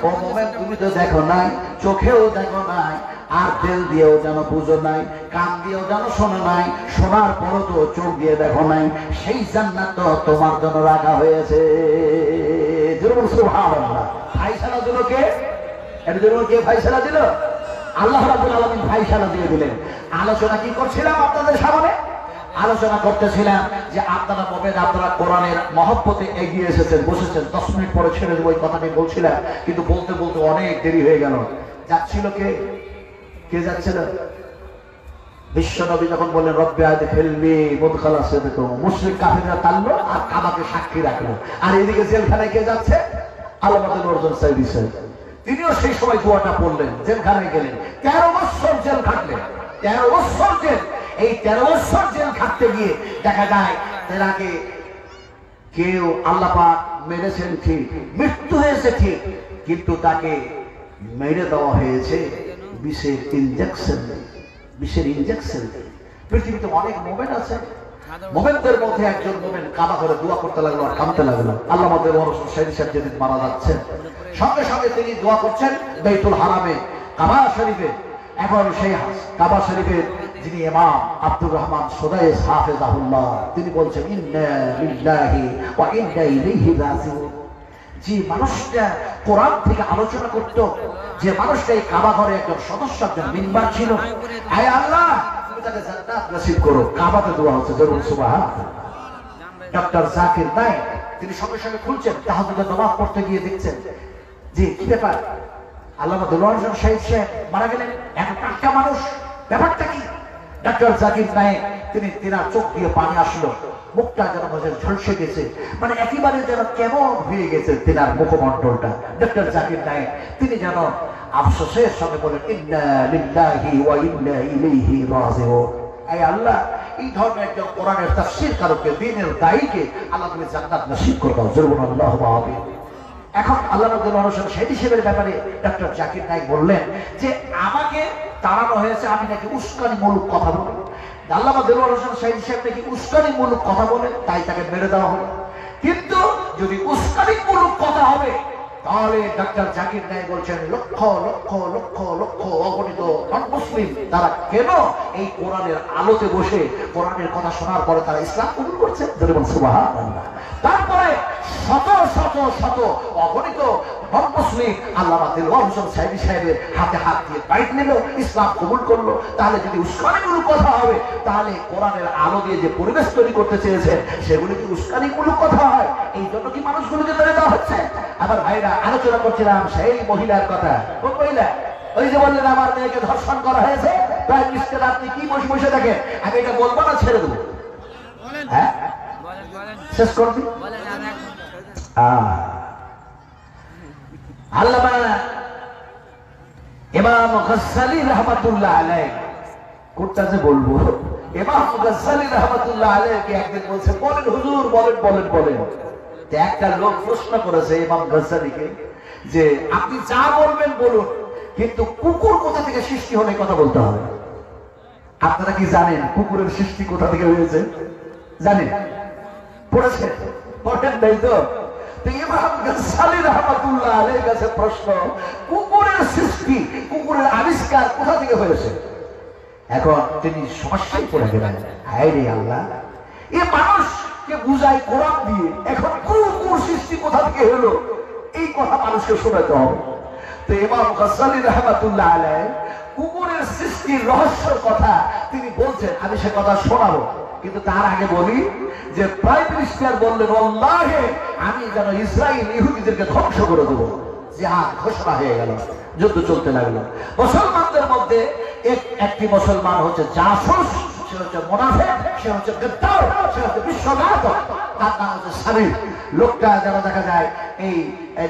ও মুমিন তুমি তো দেখো নাই, চোখেও দেখো নাই, আর দিল দিয়েও যেন বুঝো নাই, কান দিয়েও যেন শোনো নাই, শোনার পরও তো চোখ দিয়ে দেখো নাই, সেই জান্নাত তো তোমার জন্য রাখা হয়েছে। যেরকম সুবহানাল্লাহ। ফাইসালা দিল কে? এর জন্য কে ফাইসালা দিল? আল্লাহ রাব্বুল আলামিন ফাইসালা দিয়ে দিলেন। আলোচনা কি করছিলাম আপনাদের সামনে? আলোচনা করতেছিলাম যে আপনারা মোমেন, আপনারা কোরআনের মহব্বতে এগিয়ে এসেছেন, বসেছেন। 10 মিনিট পরে ছেড়ে দেবো, ওই কথাটি বলছিলাম, কিন্তু বলতে বলতে অনেক দেরি হয়ে গেল। যাচ্ছিল কে? কে যাচ্ছিল? বিশ্ব নবী যখন বললেন রব্বি আদখিলনি মুদখালা সিদকিন, মুশরিক কাফিররা টানলো আর কাবাকে সাক্ষী রাখলো। আর এদিকে জেলখানায় কে যাচ্ছে? আল্লামা নজরুল সাইদি সাহেব। তিনিও সেই সময় দোয়াটা পড়লেন, জেলখানায় গেলেন। 13 বছর জেল খাটলেন, 13 বছর জেল। এই 13 বছর জেল খাটতে গিয়ে দেখা যায় এর আগে কেউ আল্লাহ পাক মেরেছেন ঠিক, মৃত্যু হয়েছে ঠিক, কিন্তু তাকে মেরে দেওয়া হয়েছে বিষের ইনজেকশন। বিষের ইনজেকশন। পৃথিবীতে অনেক মোমেন আছে, মোমেনদের মধ্যে একজন মোমেন কাবা করে দোয়া করতে লাগলো আর কাঁদতে লাগলো। আল্লাহ আমাদের রসুল সাইদি সাহেব যেদিন মারা যাচ্ছেন, সঙ্গে সঙ্গে তিনি দোয়া করছেন বাইতুল হারামে, কাবা শরীফে। এখন সেই কাবা শরীফের যিনি ইমাম আব্দুর রহমান সুদাইস হাফেজাহুল্লাহ, তিনি বলছেন ইন্না লিল্লাহি ওয়া ইন্না ইলাইহি রাজিউন। যে মানুষটা কোরআন থেকে আলোচনা করত, যে মানুষটা এই কাবা ঘরে একজন সদস্য, একজন মেম্বার ছিল, আয় আল্লাহ তুমি তাকে জান্নাত নসিব করো। কাবাতে দোয়া হচ্ছে, জরুর সুবহানাল্লাহ। ডক্টর জাকির নায়েক তিনি সঙ্গে সঙ্গে খুলছেন, তাহাজ্জুদের নামাজ পড়তে গিয়ে দেখছেন যে কি ব্যাপার, আল্লামা দেলোয়ার হোসেন সাহেব মারা গেলেন, এত টাটকা মানুষ, ব্যাপারটা কি? ডক্টর জাকির নায়েক তিনার চোখ দিয়ে পানি আসলো, মুখটা যেন ঝলসে গেছে, মানে একেবারে যেন কেমন হয়ে গেছে তিনার মুখমণ্ডলটা। ডক্টর জাকির নায়েক তিনি যেন আফসোসের সঙ্গে বলেন ইন্না লিল্লাহি ওয়া ইন্না ইলাইহি রাজিউন। এই আল্লাহ, এই ধরনের একজন কোরআনের তাফসীর কারকে, দ্বীনের দায়ীকে আল্লাহ তুমি জান্নাত নসিব করে দাও, জরুর আল্লাহুম্মা আমিন। এখন আল্লামা দেলোয়ার হোসেন সাইদি সাহেবের ব্যাপারে ডক্টর জাকির নায়েক বললেন যে আমাকে তাড়ানো হয়েছে, আমি নাকি উস্কানিমূলক কথা বলি। আল্লামা দেলোয়ার হোসেন সাইদি সাহেব নাকি উস্কানিমূলক কথা বলে, তাই তাকে মেরে দেওয়া হলো। কিন্তু যদি উস্কানিমূলক কথা হবে, তাহলে ডক্টর জাকির নায়েক বলছেন লক্ষ লক্ষ লক্ষ লক্ষ অগণিত নন-মুসলিম তারা কেন এই কোরআনের আলোতে বসে কোরআনের কথা শোনার পরে তারা ইসলাম কবুল করছে, যেমন সুবহানাল্লাহ। তারপরে শত শত শত অগণিত নন-মুসলিম আল্লামা দেলোয়ার হোসেন সাইদি সাহেবের হাতে হাত দিয়ে বাইট নিল, ইসলাম কবুল করলো। তাহলে যদি উস্কানিমূলক কথা হবে, তাহলে কোরআনের আলো দিয়ে যে পরিবেশ তৈরি করতে চেয়েছে সেগুলি কি উস্কানিমূলক কথা হয়? এই জন্য কি মানুষগুলোকে মেরে দেওয়া হচ্ছে? আবার ভাইরা, আলোচনা করছিলাম সেই মহিলার কথা। কোন মহিলা? ওই যে বললেন আমার মেয়েকে ধর্ষণ করা হয়েছে, প্রাইম মিনিস্টার আপনি কি বসে বসে দেখেন? আমি এটা বলবো না ছেড়ে দেবো? হ্যাঁ, শেষ করবি। আল্লামা ইমাম গাজ্জালী রাহমাতুল্লাহ আলাইহি, কোনটা যে বলবো, ইমাম গাজ্জালী রাহমাতুল্লাহ আলাইহি একদিন বলছে বলেন হুজুর, বলেন বলেন বলেন। একটা লোক প্রশ্ন করেছে ইমাম গাজ্জালীকে যে আপনি যা বলবেন বলুন, কিন্তু কুকুর কোথা থেকে সৃষ্টি হলে কথা বলতে হবে। আপনারা কি জানেন কুকুরের সৃষ্টি কোথা থেকে হয়েছে? জানেন? পড়েছে? পড়েন নাই তো? ইমাম গাজ্জালী রাহমাতুল্লাহ আলাইহির কাছে প্রশ্ন, কুকুরের সৃষ্টি, কুকুরের আবিষ্কার কোথা থেকে হয়েছে? এখন তিনি সমস্যায় পড়ে গেলেন, হায় রে আল্লাহ, এ মানুষকে বুঝাই কোরআন দিয়ে, এখন কুকুর সৃষ্টি কোথা থেকে হলো এই কথা মানুষকে শোনাতে হবে। তো ইমাম গাজ্জালী রাহমাতুল্লাহ আলাইহি কুকুরের সৃষ্টির রহস্যের কথা তিনি বলছেন, আমি সে কথা শোনাবো। কিন্তু তার আগে বলি যে প্রাইম মিনিস্টার বললেন আল্লাহে আমি যেন ইসরায়েল ইহুদিদেরকে ধ্বংস করে দেবো। জিহাদ ঘোষণা হয়ে গেল, যুদ্ধ চলতে লাগলো। মুসলমানদের মধ্যে একটি মুসলমান হচ্ছে জাসুস, সে হচ্ছে মুনাফিক, সে হচ্ছে গদ্দার, সে হচ্ছে বিশ্বঘাতক, তার নাম হচ্ছে সাবির। লোকটা যেন দেখা যায় এই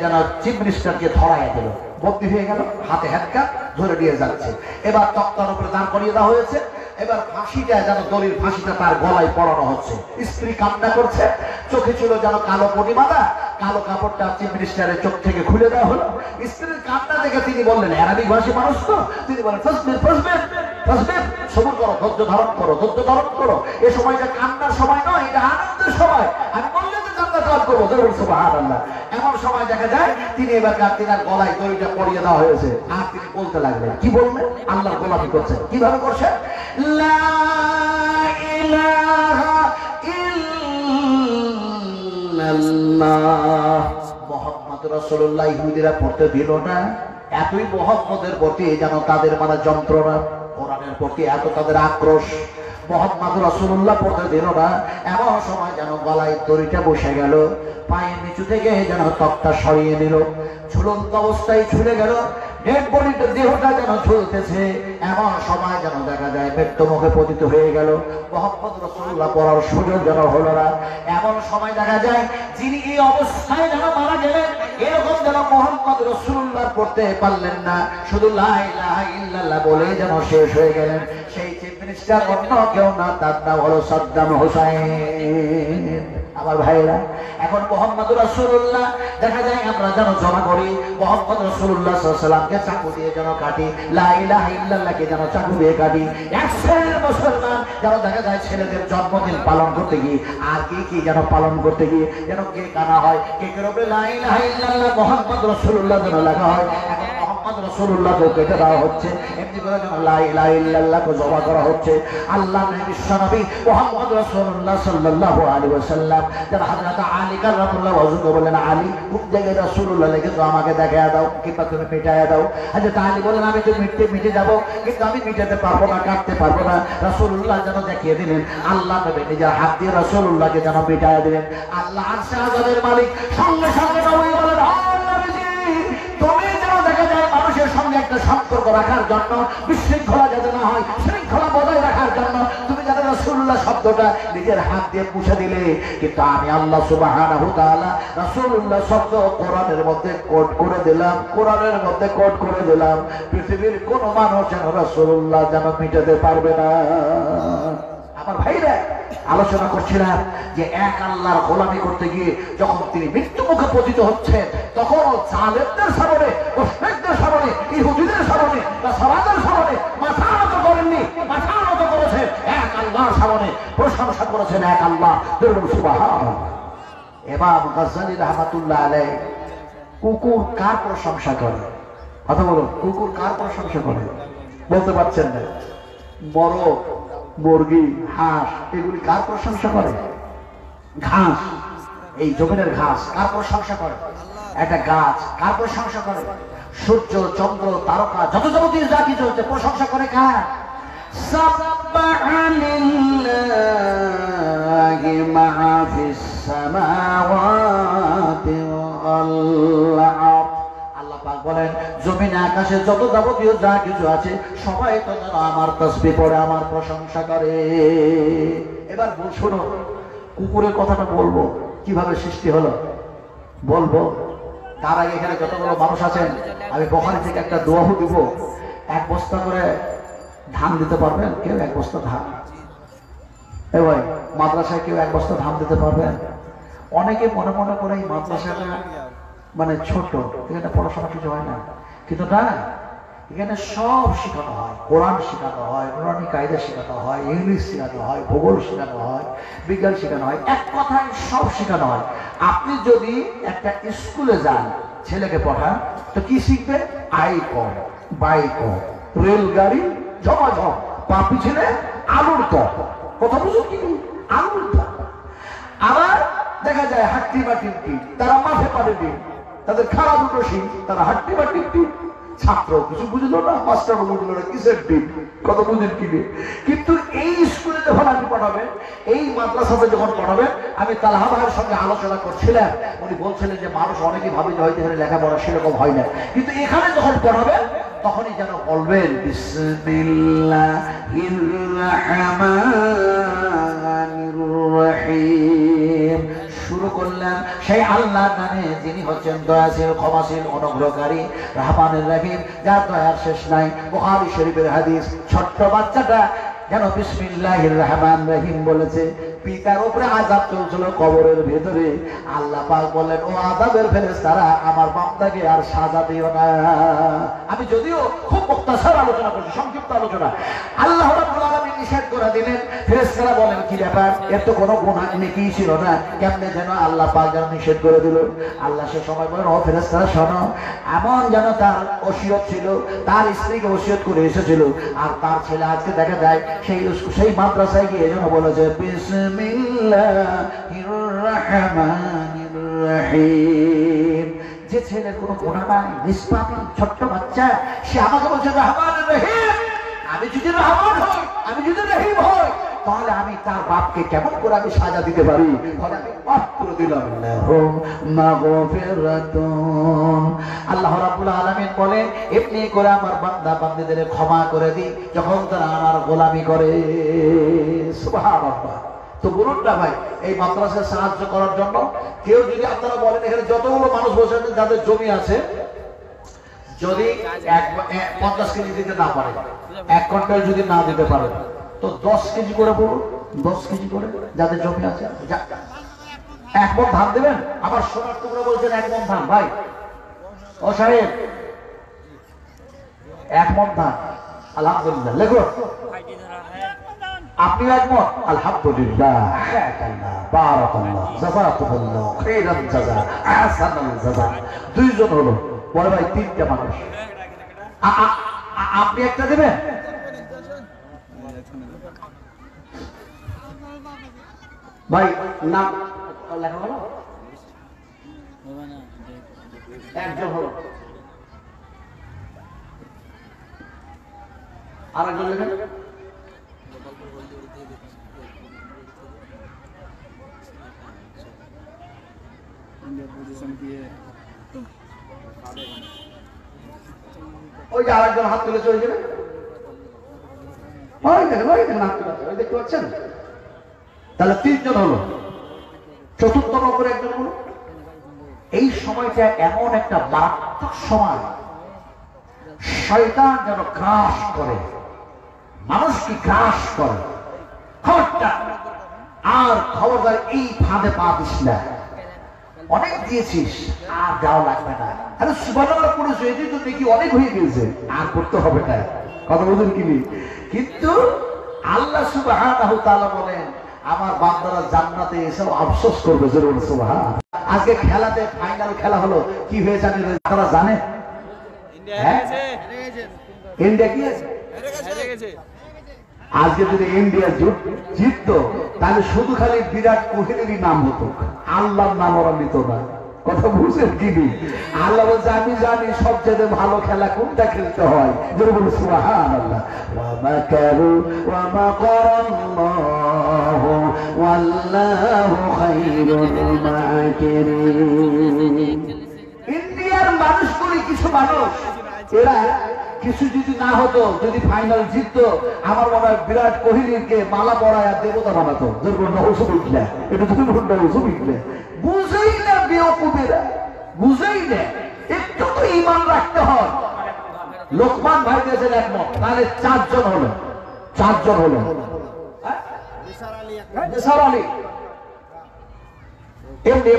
যেন চিফ মিনিস্টারকে ধরায় দিল, বন্দী হয়ে গেল, হাতে হ্যান্ডকাপ ধরে নিয়ে যাচ্ছে। এবার তক্তার উপরে দাঁড় করিয়ে দেওয়া হয়েছে। এবার ফাঁসিটা যেন দড়ির ফাঁসিটা তার গলায় পরানো হচ্ছে। স্ত্রী কান্না করছে, চোখে ছিল যেন কালো পটি বাঁধা, কালো কাপড়টা চিফ মিনিস্টারের চোখ থেকে খুলে দেওয়া হলো। স্ত্রীর কান্না দেখে তিনি বললেন, আরবি ভাষী মানুষ তো, তিনি বলেন ফসবির ফসবির ফসবির, সবুর করো, ধৈর্য ধারণ করো, ধৈর্য ধারণ করো। এ সময়টা কান্নার সময় নয়, এটা আনন্দের সময়। আমি বললে তো জান্নাত লাভ করবো, সুবহানাল্লাহ। এমন সময় দেখা যায় তিনি এবার তিনার গলায় দড়িটা পরিয়ে দেওয়া হয়েছে, আর তিনি বলতে লাগলেন, কি বললেন? আল্লাহর গোলামি করছেন। কিভাবে করছেন? লা ইলাহা ইল্লাল্লাহ মুহাম্মাদুর মোহাম্মদ রাসূলুল্লাহ ইহুদিরা পড়তে দিল না। এতই মুহাম্মদের প্রতি যেন তাদের মানে যন্ত্রণা, কোরআনের প্রতি এত তাদের আক্রোশ, মোহাম্মদ রাসূলুল্লাহ পড়তে দিল না। এমন সময় যেন গলায় দড়িটা বসে গেল, পায়ের নিচু থেকে যেন তক্তা সরিয়ে নিল, ঝুলন্ত অবস্থায় ঝুলে গেল, ডেড বডিটা দেহটা যেন ঝুলতেছে। এমন সময় যেন দেখা যায় মৃত্যু মুখে পতিত হয়ে গেল, মুহাম্মদ রাসূলুল্লাহ পড়ার সুযোগ যেন হলো না। এমন সময় দেখা যায় যিনি এই অবস্থায় যেন মারা গেলেন, এরকম যেন মুহাম্মদ রাসূলুল্লাহ পড়তে পারলেন না, শুধু লা ইলাহা ইল্লাল্লাহ বলে যেন শেষ হয়ে গেলেন। সেই চিফ মিনিস্টার অন্য কেউ না, তার নাম হলো সাদ্দাম হোসেন। আমার ভাইরা, এখন মুহাম্মদ রাসূলুল্লাহ দেখা যায় আমরা যেন জমা করি, মুহাম্মদ রাসূলুল্লাহ সাল্লাল্লাহু আলাইহি সাল্লামকে চাকু দিয়ে যেন কাটি, লা ইলাহা ইল্লাল্লাহকে যেন চাকু দিয়ে কাটি। এক শ্রেণীর মুসলমান যেন দেখা যায় ছেলেদের জন্মদিন পালন করতে গিয়ে আর কি যেন পালন করতে গিয়ে যেন কেক আনা হয়, কেকের উপরে লা ইলাহা ইল্লাল্লাহ মুহাম্মদ রাসূলুল্লাহ যেন লেখা হয়। এখন মুহাম্মদ রাসূলুল্লাহকে কেটে দেওয়া হচ্ছে, এমনি করে যেন লা ইলাহা ইল্লাল্লাহকে জমা করা হচ্ছে। আল্লাহ বিশ্বনবী মুহাম্মদ রাসূলুল্লাহ সাল্লাল্লাহু আলাইহি ওয়াসাল্লাম যারা হযরত আলী কাররামাল্লাহু ওয়াজহুকে বলেন, আলী কোন জায়গায় রাসূলুল্লাহ লিখে তো আমাকে দেখায়া দাও, কিংবা তুমি মিটায়া দাও। হযরত আলী বলেন, আমি তো মিটে যাব, কিন্তু আমি মিটাতে পারবো না, কাটতে পারবো না। রাসূলুল্লাহ যেন দেখিয়ে দিলেন, আল্লাহ নবী নিজের হাত দিয়ে রাসূলুল্লাহকে যেন মিটায়া দিলেন। আল্লাহ আরশে আযামের মালিক সঙ্গে সঙ্গে নবী বলেন, তুমি যেন দেখা যায় মানুষের সঙ্গে একটা সম্পর্ক রাখার জন্য, বিশৃঙ্খলা যাতে না হয়, শৃঙ্খলা বজায় রাখার জন্য তুমি যেন রাসূলুল্লাহ শব্দটা নিজের হাত দিয়ে মুছে দিলে। কিন্তু আমি আল্লাহ সুবহানাহু ওয়া তাআলা রাসূলুল্লাহ শব্দ কোরআনের মধ্যে কোড করে দিলাম, কোরআনের মধ্যে কোড করে দিলাম। পৃথিবীর কোন মানুষ যেন রাসূলুল্লাহ যেন মিটাতে পারবে না। আমার ভাইরা, আলোচনা করছিলাম যে এক আল্লাহর গোলামি করতে গিয়ে যখন তিনি মৃত্যু মুখে পতিত হচ্ছেন, তখন জালেমদের সামনে, মুশরিকদের সামনে, ইহুদিদের সামনে, নাসারাদের সামনে মাথা নত করেননি, মাথা নত করেছেন এক আল্লাহর সামনে, প্রশংসা করেছেন এক আল্লাহ। সুবহানাল্লাহ। ইমাম গাজ্জালী রাহমাতুল্লাহ আলাইহি কুকুর কার প্রশংসা করে? কথা বলুন, কুকুর কার প্রশংসা করে? বলতে পারছেন না? মোরগ, মুরগি, হাঁস এগুলি কার প্রশংসা করে? ঘাস, এই জমিনের ঘাস কার প্রশংসা করে? একটা গাছ কার প্রশংসা করে? সূর্য, চন্দ্র, তারকা, যত যাবতীয় যা কিছু হচ্ছে প্রশংসা করে কার? সাব্বাহা লিল্লাহি মা ফিস সামাওয়াতি ওয়াল আরদ। আল্লাহ পাক বলেন, জমিনে আকাশে যত যাবতীয় যা কিছু আছে সবাই তো যেন আমার তাসবিহ পড়ে, আমার প্রশংসা করে। এবার শোনো, কুকুরের কথাটা বলবো, কিভাবে সৃষ্টি হলো বলবো। তার আগে এখানে যতগুলো মানুষ আছেন, আমি বুখারী থেকে একটা দোয়া দিব। এক বস্তা করে ধান দিতে পারবেন কেউ? এক বস্তা ধান। এ ভাই, মাদ্রাসায় কেউ এক বস্তা ধান দিতে পারবেন? অনেকে মনে মনে করে এই মাদ্রাসাটা মানে ছোট, এখানে পড়াশোনা কিছু হয় না, কিন্তু না, এখানে সব শেখানো হয়। কোরআন শেখানো হয়, নুরানি কায়দা শেখানো হয়, ইংলিশ শেখানো হয়, ভূগোল শেখানো হয়, বিজ্ঞান শেখানো হয়, এক কথায় সব শেখানো হয়। আপনি যদি একটা স্কুলে যান, ছেলেকে পড়ান, তো কি শিখবে? আই ক, বাই ক, রেলগাড়ি, ঝমাঝম, পা পিছনে আলুর টপ। কথা বুঝুন কি? আলুর টপ। আবার দেখা যায় হাট্টি বা টিপটি, তারা মাঠে পারে দিন, তাদের খারাপ দুটো শিখ, তারা হাট্টি বা টিপটি। ছাত্র কিছু বুঝলো না, মাস্টারও বুঝলো না কিসের টিপ, কত বুঝেন কি। কিন্তু এই স্কুলে যখন আপনি পড়াবেন, এই মাদ্রাসাতে যখন পড়াবেন, আমি তালহা ভাইয়ের সঙ্গে আলোচনা করছিলাম, উনি বলছিলেন যে মানুষ অনেকে ভাবে যে হয়তো এখানে লেখাপড়া সেরকম হয় না, কিন্তু এখানে যখন পড়াবেন তখনই যেন বলবেন বিসমিল্লাহির রাহমানির রাহিম। শুরু করলাম সেই আল্লাহর নামে, যিনি হচ্ছেন দয়াশীল, ক্ষমাশীল, অনুগ্রহকারী, রহমানুর রহিম, যার দয়ার শেষ নাই। বুখারী শরীফের হাদিস। ছোট্ট বাচ্চাটা যেন বিসমিল্লাহির রহমানির রহিম বলেছে। পিতার উপরে আযাব চলছিল কবরের ভেতরে। আল্লাহ পাক বললেন, ও আযাবের ফেরেশতারা, আমার বান্দাকে আর সাজা দিও না। আমি যদিও খুব মুক্তাসার আলোচনা করছি, সংক্ষিপ্ত আলোচনা। আল্লাহ রাব্বুল আলামিন নিষেধ করে দিলেন। ফেরেশতারা বলেন, কি ব্যাপার, এর তো কোনো গুনাহ নেকি ছিল না, কেমনে যেন আল্লাহ পাক যেন নিষেধ করে দিল। আল্লাহ সে সময় বলেন, ও ফেরেশতারা শোনো, এমন যেন তার ওসিয়ত ছিল, তার স্ত্রীকে ওসিয়ত করে এসেছিল, আর তার ছেলে আজকে দেখা যায় সেই মাদ্রাসায় গিয়ে যেন বলেছে বিসমিল্লাহির রাহমানির রাহিম। যে ছেলের কোনো গুনাহ নাই, নিষ্পাপী ছোট্ট বাচ্চা, সে আমাকে বলছে রহমান রহিম। আমি যদি রহমান হই, আমি যদি রহিম হই, তাহলে আমি তার বাপকে কেমন করে আমি সাজা দিতে পারি? তাহলে আমি মাফ করে দিলাম। আল্লাহ রাব্বুল আলামিন বলেন, এমনি করে আমার বান্দা বান্দীদের ক্ষমা করে দিই যখন তারা আমার গোলামি করে। সুবহানাল্লাহ। তো বলুন না ভাই, এই মাদ্রাসায় সাহায্য করার জন্য কেউ যদি আপনারা বলেন, এখানে যতগুলো মানুষ বসে আছেন যাদের জমি আছে, যদি 50 কেজি দিতে না পারে, 1 কুইন্টাল যদি না দিতে পারে, তো 10 কেজি করে বলুন, 10 কেজি করে যাদের জমি আছে। 1 মণ ধান দেবেন। আবার সোনার টুকরা বলছেন 1 মণ ধান। ভাই ও সাহেব, 1 মণ ধান। আলহামদুলিল্লাহ। লেখো আপনি 1 মণ। আলহামদুলিল্লাহ, বারাকাল্লাহ, জাযাকুমুল্লাহ খাইরান জাযা, আহসানাল জাযা। 2 জন হলো। বড় ভাই 3টা মানুষ, আপনি একটা দেবেন। ভাই নাম লেখা হলো, একজন হলো, আরেকজন লেখেন। ওই যে আরেকজন হাত তুলেছে, ওই যাবে, ওই দেখেন, ওই দেখেন হাত তুলেছে, ওই দেখতে পাচ্ছেন? তাহলে 3 জন হলো। 4র্থ নম্বরে একজন হলো। এই সময়টা এমন একটা মারাত্মক সময়, শয়তান যেন গ্রাস করে, মানুষকে গ্রাস করে। খবরদার, আর খবরদার এই ফাঁদে পা দিস না। অনেক দিয়েছিস, আর দেওয়া লাগবে না। আরে সুবহানাল্লাহ করেছো, এটাই তো দেখি অনেক হয়ে গেছে, আর করতে হবে না। কথা বলুন কি? কিন্তু আল্লাহ সুবহানাহু তাআলা বলেন, আমার বান্দারা জান্নাতে এসেও আফসোস করবে। জরুর সুবহান। আজকে খেলাতে ফাইনাল খেলা হলো, কি হয়ে জানি আপনারা জানেন? ইন্ডিয়া কি আছে? আজকে যদি ইন্ডিয়া জিততো, তাহলে শুধু খালি বিরাট কোহলিরই নাম হতো, আল্লাহর নাম ওরা নিত না। কথা বুঝছেন কি? আল্লাহ বলছে, আমি জানি সবচেয়ে ভালো খেলা কোনটা খেলতে হয়। যেরকম সুবহানাল্লাহ, ওয়া মাকারু ওয়া মাকারাল্লাহু ওয়াল্লাহু খায়রুল মাকিরিন। ইন্ডিয়ার মানুষগুলি, কিছু মানুষ, এরা কিছু যদি না হতো, যদি ফাইনাল জিততো, আমার মনে হয় বিরাট কোহলিকে মালা পরায় দেবতা বানাতো। যেরকম নজরুল্লাহ, এটা তুমি নজরুল্লাহ বুঝেই না, বেওকুফেরা বুঝেই না। একটু তো ঈমান রাখতে হয়। লোকমান ভাই দিয়েছেন 1 মণ, তাহলে 4 জন হলো। 4 জন হলো। নিসার আলী এমনি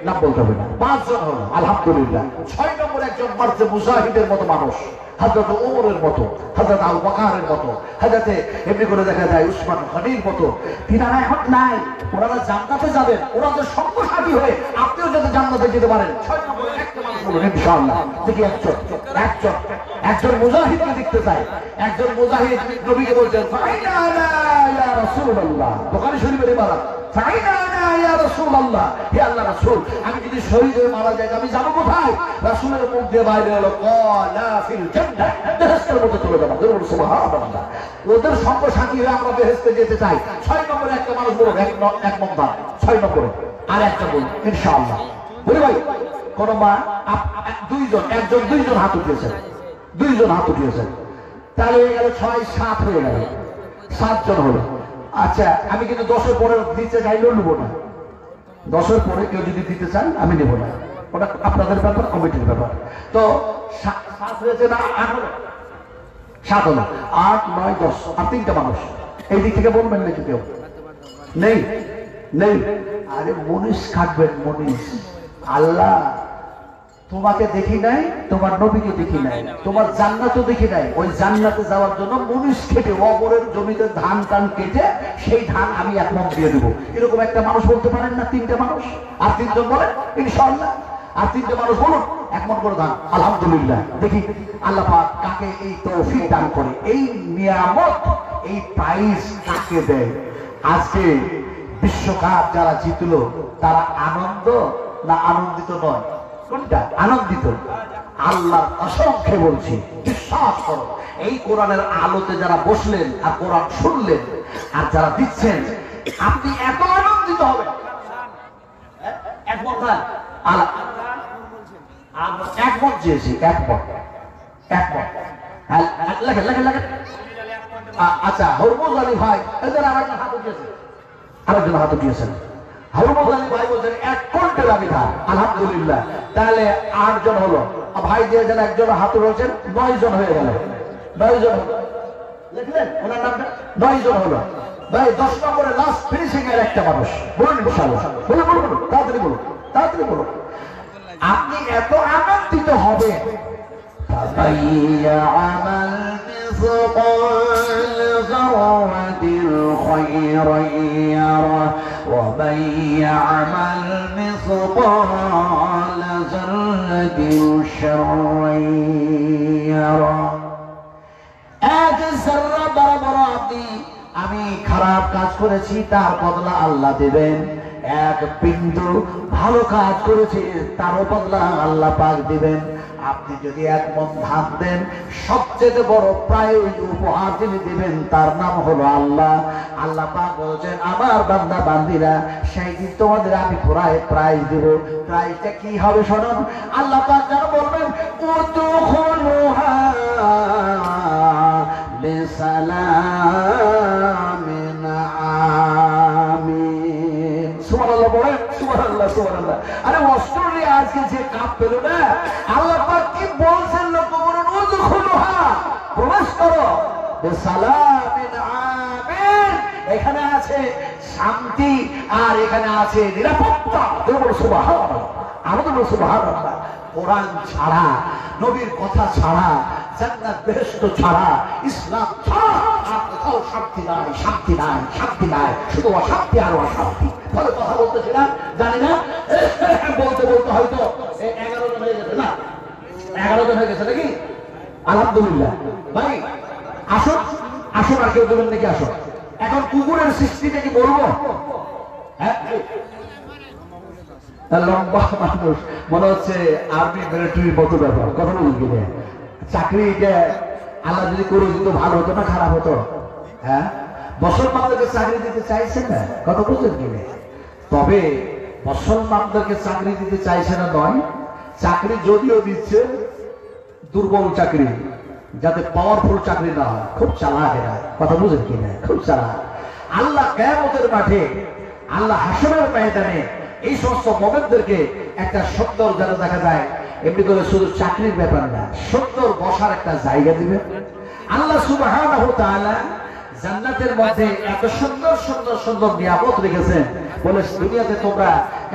নাম বলতে হবে না। 5 জন হলো। আলহামদুলিল্লাহ। 6 নম্বর একজন মারছে মুজাহিদের মতো মানুষ, হযরত ওমরের মতো, হযরত আবু বকরের মতো, হযরত এমনি করে দেখা যায় উসমান গনির মতো। তিনারা এখন নাই, ওনারা জান্নাতে যাবেন। ওনাদের সঙ্গ সাথী হয়ে আপনিও যাতে জান্নাতে যেতে পারেন। 6 নম্বরে একটা মানুষ বলুন ইনশাআল্লাহ। দেখি একজন মুজাহিদকে দেখতে চাই। একজন মুজাহিদ নবীকে বলছেন, ফাইনা ইয়া রাসূলুল্লাহ। বুখারী শরীফের ইবারত, ফাইনা ইয়া রাসূলুল্লাহ, হে আল্লাহ রাসূল, আমি যদি শহীদ হয়ে মারা যাই, আমি যাব কোথায়? রাসূলের মুখ দিয়ে বাইরে হলো, ক্বালা ফিল জান্নাহ, বেহেশতের মধ্যে চলে যাবো। সুবহানাল্লাহ। ওদের সঙ্গ সাথী হয়ে আমরা বেহেশতে যেতে চাই। 6 নম্বরে একটা মানুষ বলুন, 1 মণ ধান। 6 নম্বরে আর একটা বলুন ইনশাআল্লাহ। বলি ভাই, কোন মা 2 জন, একজন 2 জন হাত উঠিয়েছেন, 2 জন হাত উঠিয়েছেন, তাহলে হয়ে গেল 6, 7 হয়ে গেল, 7 জন হলো। আচ্ছা, আমি কিন্তু 10-এর পরে দিতে চাইলেও নেবো না। 10-এর পরে কেউ যদি দিতে চান আমি নেবো না, ওটা আপনাদের ব্যাপার, কমিটির ব্যাপার। তো 7 হয়েছে না 8 হলো? 7 হলো। 8, 9, 10 আর 3টা মানুষ। এই দিক থেকে বলবেন নাকি কেউ? নেই, নেই। আরে মনীষ কাটবেন, মনীষ। আল্লাহ তোমাকে দেখি নাই, তোমার নবীকে দেখি নাই, তোমার জান্নাতও দেখি নাই। ওই জান্নাতে যাওয়ার জন্য মনীষ কেটে, অপরের জমিতে ধান কেটে সেই ধান আমি 1 মণ দিয়ে দেবো। এরকম একটা মানুষ বলতে পারেন না? 3টা মানুষ। আর 3 জন বলেন ইনশাআল্লাহ। আর 3টে মানুষ বলুন 1 মণ করে ধান। আলহামদুলিল্লাহ। দেখি আল্লাহ পাক কাকে এই তৌফিক দান করে, এই নিয়ামত, এই প্রাইজ কাকে দেয়। আজকে বিশ্বকাপ যারা জিতলো, তারা আনন্দ না আনন্দিত নয়? কোনটা? আনন্দিত। আল্লাহ অসংখ্য বলছি, বিশ্বাস করো, এই কোরআনের আলোতে যারা বসলেন আর কোরআন শুনলেন আর যারা দিচ্ছেন, আপনি এত আনন্দিত হবেন। একমত একমত চেয়েছি, একমত একমত। লেখেন লেখেন লেখেন। আচ্ছা, হরমুজ আলী ভাই, এদের আরেকজন হাত উঠিয়েছেন, আরেকজন হাত উঠিয়েছেন। হরমুজ আলী ভাই বলছেন 1 কুইন্টাল আমি ধান। আলহামদুলিল্লাহ, তাহলে 8 জন হলো। ভাই দিয়েছেন একজন হাত উঠেছেন, 9 জন হয়ে গেল। 9 জন হলো, লিখলেন ওনার নামটা? 9 জন হলো। ভাই 10 নম্বরে লাস্ট ফিনিশিং এর একটা মানুষ বলুন ইনশাআল্লাহ। বলুন বলুন বলুন, তাড়াতাড়ি বলুন, তাড়াতাড়ি বলুন। আপনি এত আনন্দিত হবেন। عمل مثقال ذرة خيرا يره ومن يعمل مثقال ذرة شرا يره। এক যারা বরাবর আমি খারাপ কাজ করেছি তার বদলা আল্লাহ দেবেন, এক বিন্দু ভালো কাজ করেছি তারও বদলা আল্লাহ পাক দিবেন। আপনি যদি 1 মণ ধান দেন, সবচেয়ে বড় প্রায় উপহার যিনি দিবেন তার নাম হলো আল্লাহ। আল্লাহ পাক বলছেন, আমার বান্দা বান্দিরা, সেই দিন তোমাদের আমি প্রাইজ দেব। প্রাইজটা কি হবে শুনুন। আল্লাহ পাক যেন বলবেন, উদখুলুহা বিসালামিন আমিন। সুবহানাল্লাহ বলেন, সুবহানাল্লাহ সুবহানাল্লাহ। আরে অস্ট্রেলিয়া আজকে যে কাপ পেল না, আল্লাহ পাক কি বলছেন? লক্ষ্য করুন, উদখুলুহা, প্রবেশ করো, বিসালামিন আমিন। এখানে আছে শান্তি আর এখানে আছে নিরাপত্তা। সুবহানাল্লাহ, আমাদের সুবহানাল্লাহ। কোরআন ছাড়া, নবীর কথা ছাড়া, জান্নাত বেহেশত ছাড়া, ইসলাম ছাড়া আর কোথাও শান্তি নাই, শান্তি নাই, শান্তি নাই, শুধু অশান্তি আর অশান্তি। ফলে কথা বলতেছিলাম, জানি না বলতে বলতে হয়তো 11 জন হয়ে গেছে, না 11 জন হয়ে গেছে নাকি? আলহামদুলিল্লাহ। ভাই আসুন, আসুন, আর কেউ দেবেন নাকি? আসুন। এখন কুকুরের সৃষ্টিটা কি বলবো? হ্যাঁ, লম্বা মানুষ, মনে হচ্ছে আর্মি মিলিটারির মতো ব্যাপার। কথা বলুন কিনে চাকরিটা আল্লাহ যদি করে দিত ভালো হতো না খারাপ হতো? হ্যাঁ, মুসলমানদেরকে চাকরি দিতে চাইছেন না, কথা বলছেন কিনে? তবে মুসলমানদেরকে চাকরি দিতে চাইছে না নয়, চাকরি যদিও দিচ্ছে দুর্বল চাকরি, যাতে পাওয়ারফুল চাকরি না হয়। খুব চালাক এরা, কথা বুঝেন কিনা? খুব চালাক। আল্লাহ কিয়ামতের মাঠে, আল্লাহ হাসরের ময়দানে এই সমস্ত মুমিনদেরকে একটা সুন্দর যেন দেখা যায়, এমনি করে শুধু চাকরির ব্যাপার না, সুন্দর বসার একটা জায়গা দিবেন। আল্লাহ সুবহানাহু ওয়া তাআলা জান্নাতের মধ্যে এত সুন্দর সুন্দর সুন্দর নিয়ামত রেখেছেন, বলে দুনিয়াতে তোমরা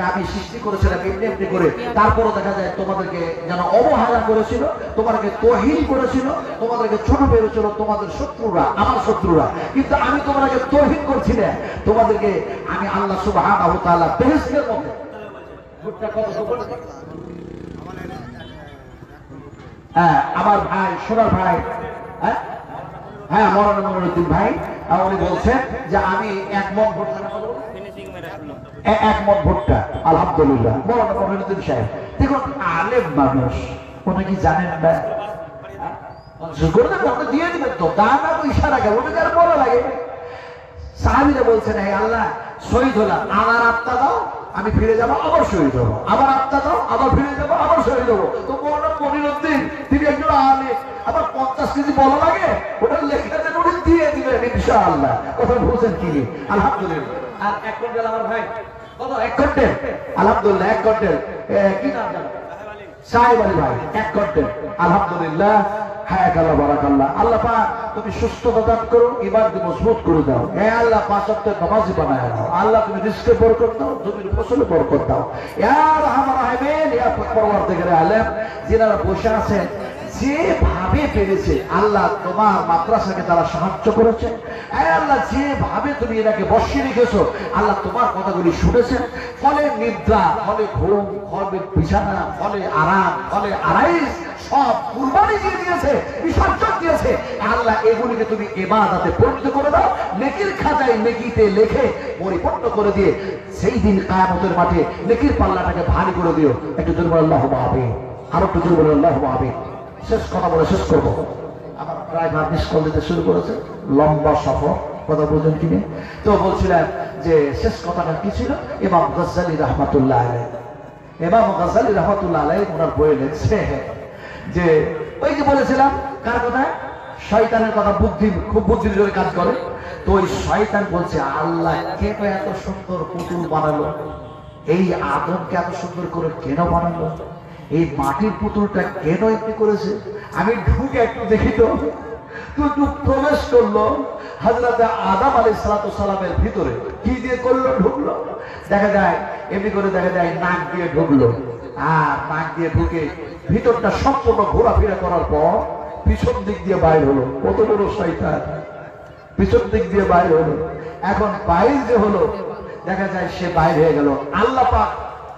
আমি সৃষ্টি করেছিলাম এমনি এমনি করে, তারপরও দেখা যায় তোমাদেরকে যেন অবহেলা করেছিল, তোমাদেরকে তৌহিন করেছিল, তোমাদেরকে ছোট পেরেছিল তোমাদের শত্রুরা, আমার শত্রুরা। কিন্তু আমি তোমাদেরকে তৌহিন করছি না, তোমাদেরকে আমি আল্লাহ সুবহানাহু ওয়া তাআলা বেহেশতের মধ্যে আমার ভাই, সোনার ভাই, হ্যাঁ মৌলানা মনিরুদ্দিন ভাই, উনি বলছেন যে আমি 1 মণ ভুট্টা, 1 মণ ভুট্টা। আলহামদুলিল্লাহ। মৌলানা মনিরুদ্দিন সাহেব দেখুন, আলেম মানুষ, উনি কি জানেন না? দিয়ে দিবেন তো, দানা ইশারা কেন, ওটা আর বলা লাগে। সাহাবীরা বলছেন, হে আল্লাহ, শহীদ হলাম, আমার আত্মা দাও, আমি ফিরে যাবো, আবার শহীদ হবো, আবার আত্মা দাও, আবার ফিরে যাবো, আবার শহীদ হবো। তো মৌলানা মনিরুদ্দিন তিনি একজন আলেম, আবার 50 কেজি বলা লাগে, ওটা লেখা দেন, উনি দিয়ে দিবেন ইনশাআল্লাহ। কথা বলছেন কি? আলহামদুলিল্লাহ। আর 1 কুইন্টাল আমার ভাই কত? 1 কুইন্টাল। আলহামদুলিল্লাহ, 1 কুইন্টাল। কি নাম জানেন? সাহেব আলী ভাই, 1 কুইন্টাল। আলহামদুলিল্লাহ, হায়াকাল্লাহ, বারাকাল্লাহ। আল্লাহ পাক তুমি সুস্থতা দান করো, ইমানকে মজবুত করে দাও। হে আল্লাহ, 5 ওয়াক্ত নামাজি বানায় দাও। আল্লাহ তুমি রিজকে বরকত দাও, জমির ফসলে বরকত দাও। ইয়া রাহমান রাহিমিন, ইয়া পরওয়ারদিগার আলম, যিনারা বসে আছেন, যেভাবে পেরেছে আল্লাহ তোমার মাদ্রাসাকে তারা সাহায্য করেছে। আল্লাহ যেভাবে তুমি এটাকে বসিয়ে রেখেছো, আল্লাহ তোমার কথাগুলি শুনেছেন। ফলে নিদ্রা, ফলে ঘুম, ফলে বিছানা, ফলে আরাম, ফলে আরাইস, সব কুরবানি দিয়ে দিয়েছে, বিসর্জন দিয়েছে। আল্লাহ এগুলিকে তুমি ইবাদতে পরিণত করে দাও, নেকির খাতায় নেকিতে লেখে পরিপূর্ণ করে দিয়ে সেই দিন কিয়ামতের মাঠে নেকির পাল্লাটাকে ভারী করে দিও। একটু জোরে বলে আল্লাহুম্মা আমিন, আর একটু জোরে বলে আল্লাহুম্মা আমিন। শেষ কথা বলে শেষ করবো। আমার ড্রাইভার মিস কল দিতে শুরু করেছে, লম্বা সফর, কথা বলছেন কিনে। তো বলছিলেন যে শেষ কথাটা কি ছিল, ইমাম গাজ্জালী রাহমাতুল্লাহ আলাইহি, ইমাম গাজ্জালী রাহমাতুল্লাহ আলাইহি ওনার বইয়ে লিখছে যে ওই যে বলেছিলাম কার কথা, শয়তানের কথা, বুদ্ধি খুব বুদ্ধির জোরে কাজ করে। তো ওই শয়তান বলছে আল্লাহ কেন এত সুন্দর পুতুল বানালো, এই আদমকে এত সুন্দর করে কেন বানালো, এই মাটির পুতুলটা কেন এমনি করেছে, আমি ঢুকে একটু দেখি তো। একটু প্রবেশ করলো হযরতে আদম আলাইহিস সালামের ভিতরে, কি দিয়ে করলো, ঢুকলো, দেখা যায় এমনি করে, দেখা যায় নাক দিয়ে ঢুকলো, আর নাক দিয়ে ঢুকে ভিতরটা সম্পূর্ণ ঘোরাফেরা করার পর পিছন দিক দিয়ে বাইর হলো। কত বড় শয়তান, পিছন দিক দিয়ে বাইর হলো। এখন বাইর যে হলো, দেখা যায় সে বাইর হয়ে গেল। আল্লাহ পাক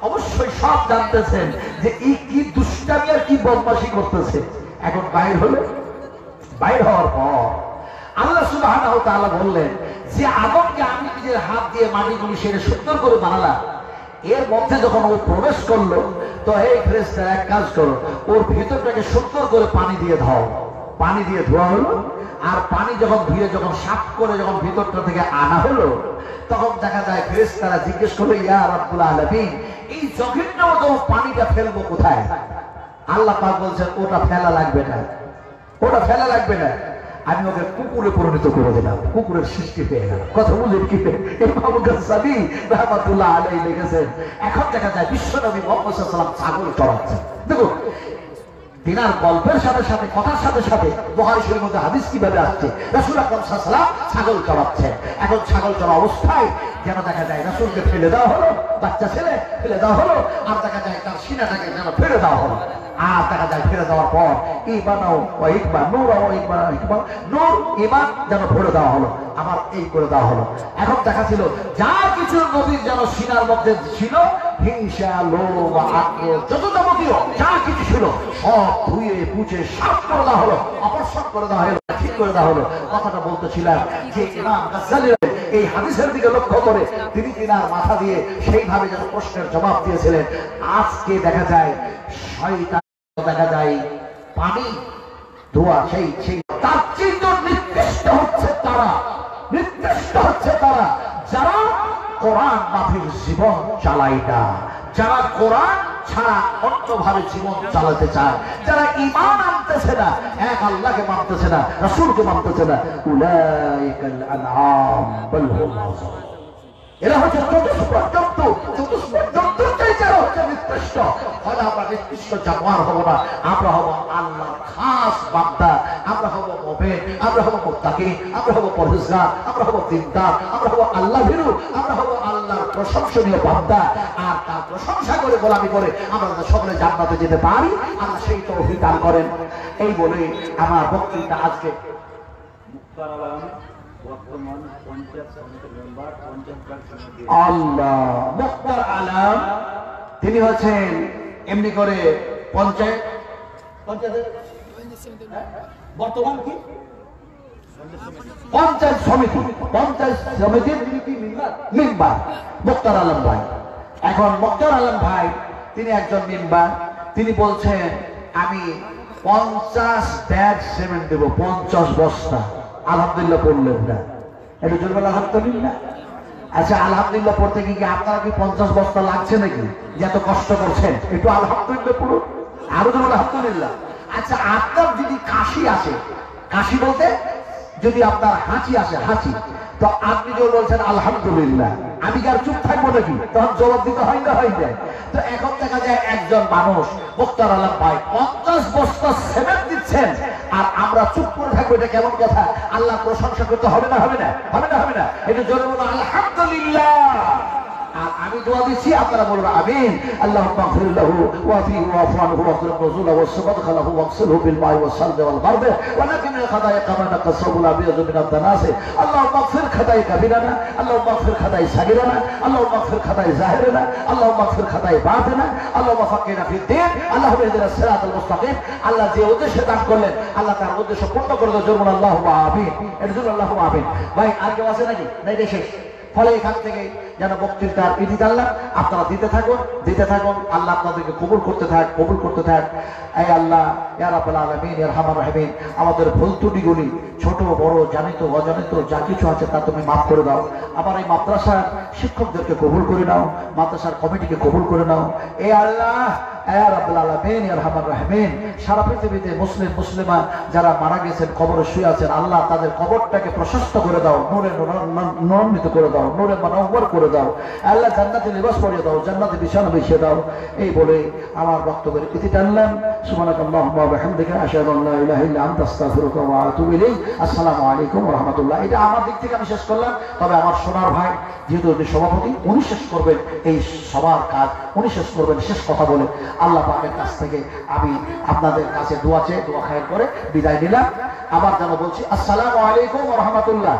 অবশ্যই সব জানতেছেন যে এই কি দুষ্টামি আর কি বদমাশি করতেছে। এখন বাইর হলো, বাইর হওয়ার পর আল্লাহ সুবহানাহু ওয়া তাআলা বললেন যে আদমকে আমি নিজের হাত দিয়ে মাটিগুলি সেরে সুন্দর করে বানালাম। এর মধ্যে যখন ও প্রবেশ করলো, তো এই ফেরেশতারা এক কাজ করো, ওর ভিতরটাকে সুন্দর করে পানি দিয়ে ধোও। পানি দিয়ে ধোয়া হলো, আর পানি যখন ধুয়ে যখন সাফ করে যখন ভিতরটা থেকে আনা হলো, তখন দেখা যায় ফেরেশতারা জিজ্ঞেস করলো, ইয়া রাব্বুল আলামিন, এই জঘন্যতম পানিটা ফেলবো কোথায়? আল্লাহ পাক বলছেন ওটা ফেলা লাগবে না, ওটা ফেলা লাগবে না, আমি ওকে কুকুরে পরিণত করে দিলাম। কুকুরের সৃষ্টি হয়ে গেল। কথা বুঝলেন কি? ইমাম গাজ্জালী রাহমাতুল্লাহ আলাইহি লিখেছেন, এখন দেখা যায় বিশ্বনবী মুহাম্মদ সাল্লাল্লাহু আলাইহি ওয়াসাল্লাম ছাগল চড়াচ্ছেন। দেখুন তিনার গল্পের সাথে সাথে, কথার সাথে সাথে বুখারী শরীফের মধ্যে হাদিস কিভাবে আসছে, রাসূল আকরাম সাল্লাল্লাহু আলাইহি ওয়াসাল্লাম ছাগল চড়াচ্ছেন। এখন ছাগল চড়া অবস্থায় যেন দেখা যায় রাসূলকে ফেলে দেওয়া হলো, বাচ্চা ছেলে ফেলে দেওয়া হলো, আর দেখা যায় তার সিনাটাকে যেন ফেলে দেওয়া হলো। আর দেখা যায় ফেলে দেওয়ার পর ঈমানাও ওয়া ইকবা, নূর ও ইকবা, নূর ঈমান যেন ভরে দেওয়া হলো, আবার এই করে দেওয়া হলো। এখন দেখা ছিল যা কিছু নবীর যেন সিনার মধ্যে ছিল, হিংসা, লোভ, আক্রোশ, যত যাবতীয় যা কিছু ছিল সব ধুয়ে মুছে সাফ করে দেওয়া হলো, অপসারণ করে দেওয়া হলো, ঠিক করে দেওয়া হলো। কথাটা বলতেছিলাম যে ইমাম গাজ্জালী এই হাদিসের দিকে লক্ষ্য করে তিনি তিনার মাথা দিয়ে সেইভাবে যেন প্রশ্নের জবাব দিয়েছিলেন। আজকে দেখা যায় শয়তান, দেখা যায় পানি ধোয়া, সেই সেই তার চিহ্ন নির্দিষ্ট হচ্ছে তারা, নির্দিষ্ট হচ্ছে তারা যারা কোরআন মাফিক জীবন চালায় না, যারা কোরআন ছাড়া অন্যভাবে জীবন চালাতে চায়, যারা ঈমান আনতেছে না, এক আল্লাহকে মানতেছে না, রাসূলকে মানতেছে না, উলাইকাল আনআম বাল হুম আযাল। এরা হচ্ছে চতুষ্পদ চাইতে হচ্ছে নির্দিষ্ট। হয়তো আমরা নির্দিষ্ট জানোয়ার হবো না, আমরা হবো আল্লাহর খাস বান্দা, আমরা হবো মুমিন, আমরা হবো মুত্তাকি, আমরা হবো পরহেজগার, আমরা হবো দিনদার, আমরা হবো আল্লাহ ভীরু, আমরা হবো আল্লাহর প্রশংসনীয় বান্দা। আর তার প্রশংসা করে গোলামি করে আমরা সকলে জান্নাতে যেতে পারি, আল্লাহ সেই তৌফিক দান করেন। এই বলে আমার বক্তৃতা আজকে আল্লাহ মুখতার আলম, তিনি হচ্ছেন এমনি করে পঞ্চায়েত বর্তমান কি পঞ্চায়েত সমিতির মেম্বার মুখতার আলম ভাই। এখন মুখতার আলম ভাই তিনি একজন মেম্বার, তিনি বলছেন আমি 50 ব্যাগ সিমেন্ট দেবো, 50 বস্তা। আলহামদুলিল্লাহ পড়লেন না, একটু জোর বলে আলহামদুলিল্লাহ। আচ্ছা আলহামদুলিল্লাহ পড়তে গিয়ে আপনারা কি 50 বস্তা লাগছে নাকি, যে এত কষ্ট করছেন? একটু আলহামদুলিল্লাহ পড়ুন, আরো জোর বলে আলহামদুলিল্লাহ। আচ্ছা আপনার যদি কাশি আসে, কাশি বলতে যদি আপনার হাঁচি আসে, হাঁচি, তো আপনি যে বলছেন আলহামদুলিল্লাহ, আমি কি আর চুপ থাকবো নাকি? তখন জবাব দিতে হয় না, হয় যায়। তো এখন দেখা যায় একজন মানুষ মুখতার আলম ভাই 50 বস্তা সিমেন্ট দিচ্ছেন, আর আমরা চুপ করে থাকবো, এটা কেমন কথা? আল্লাহ প্রশংসা করতে হবে না, হবে না, হবে না, হবে না? এটা জোরে বলো আলহামদুলিল্লাহ, আর আমি দোয়া দিচ্ছি, আপনারা বলুন আমিন। আল্লাহুম্মা ইগফির লাহু ওয়াফিহি ওয়াফু আনহু ওয়াকরিম নুজুলাহু ওয়াসবাদখালাহু ওয়াগসিলহু বিল মা'i ওয়াস-সালজি ওয়াল বারদি ওয়া নাক্কি মিন খাতায়া কামা নাকাসাবুল আবিয়াযু মিন আদ-দানাসি। আল্লাহুম্মা ইগফির খাতায়া কাবিরানা, আল্লাহুম্মা ইগফির খাতায়া সাগিরানা, আল্লাহুম্মা ইগফির খাতায়া জাহিরানা, আল্লাহুম্মা ইগফির খাতায়া বাতিনা, আল্লাহুম্মা ফাক্কিনা ফিদ-দীন, আল্লাহুম্মা ইহদিনাস সিরাতাল মুস্তাকিম। আল্লাহ যে উদ্দেশ্যে দান করলেন আল্লাহ তার উদ্দেশ্য পূর্ণ করে দাও। জোরে বলুন আল্লাহুম্মা আমিন। এর জন্য আল্লাহুম্মা আমিন। ভাই আর কেউ আছে নাকি? নাই, শেষ। ফলে এখান থেকে যেন বক্তৃতার ইতি টানলাম, আপনারা দিতে থাকুন, আল্লাহ আপনাদেরকে কবুল করতে থাক। এই আল্লাহ ইয়া রাব্বুল আলামিন ইয়া আরহামার রাহিমিন, আমাদের ভুল ত্রুটিগুলি ছোট বড় জানিত অজানিত যা কিছু আছে তা তুমি মাফ করে দাও। আমার এই মাদ্রাসার শিক্ষকদেরকে কবুল করে নাও, মাদ্রাসার কমিটিকে কবুল করে নাও। এই আল্লাহ ইয়া রাব্বুল আলামিন ইয়া আরহামার রাহিমিন, সারা পৃথিবীতে মুসলিমা যারা মারা গেছেন, কবরে শুয়ে আছেন, আল্লাহ তাদের কবরটাকে প্রশস্ত করে দাও, নূরে নূরান্বিত করে দাও, নূরে মুনাওয়ার করে দাও। আল্লাহ জান্নাতে লিবাস পরিয়ে দাও, জান্নাতে বিছানা বিছিয়ে দাও। এই বলে আমার বক্তব্যের ইতি টানলাম। সুবহানাকাল্লাহুম্মা ওয়া বিহামদিকা আশহাদু আল্লা ইলাহা ইল্লা আনতা আস্তাগফিরুকা ওয়া আতুবু ইলাইক। আসসালামু আলাইকুম ওয়া রাহমাতুল্লাহ। এটা আমার দিক থেকে আমি শেষ করলাম। তবে আমার সোনার ভাই যেহেতু উনি সভাপতি, উনি শেষ করবেন এই সবার কাজ, উনি শেষ করবেন শেষ কথা বলে। আল্লাহ পাকের কাছ থেকে আমি আপনাদের কাছে দোয়া চেয়ে দোয়া খায়ের করে বিদায় নিলাম। আবার যেন বলছি আসসালামু আলাইকুম ওয়া রাহমাতুল্লাহ।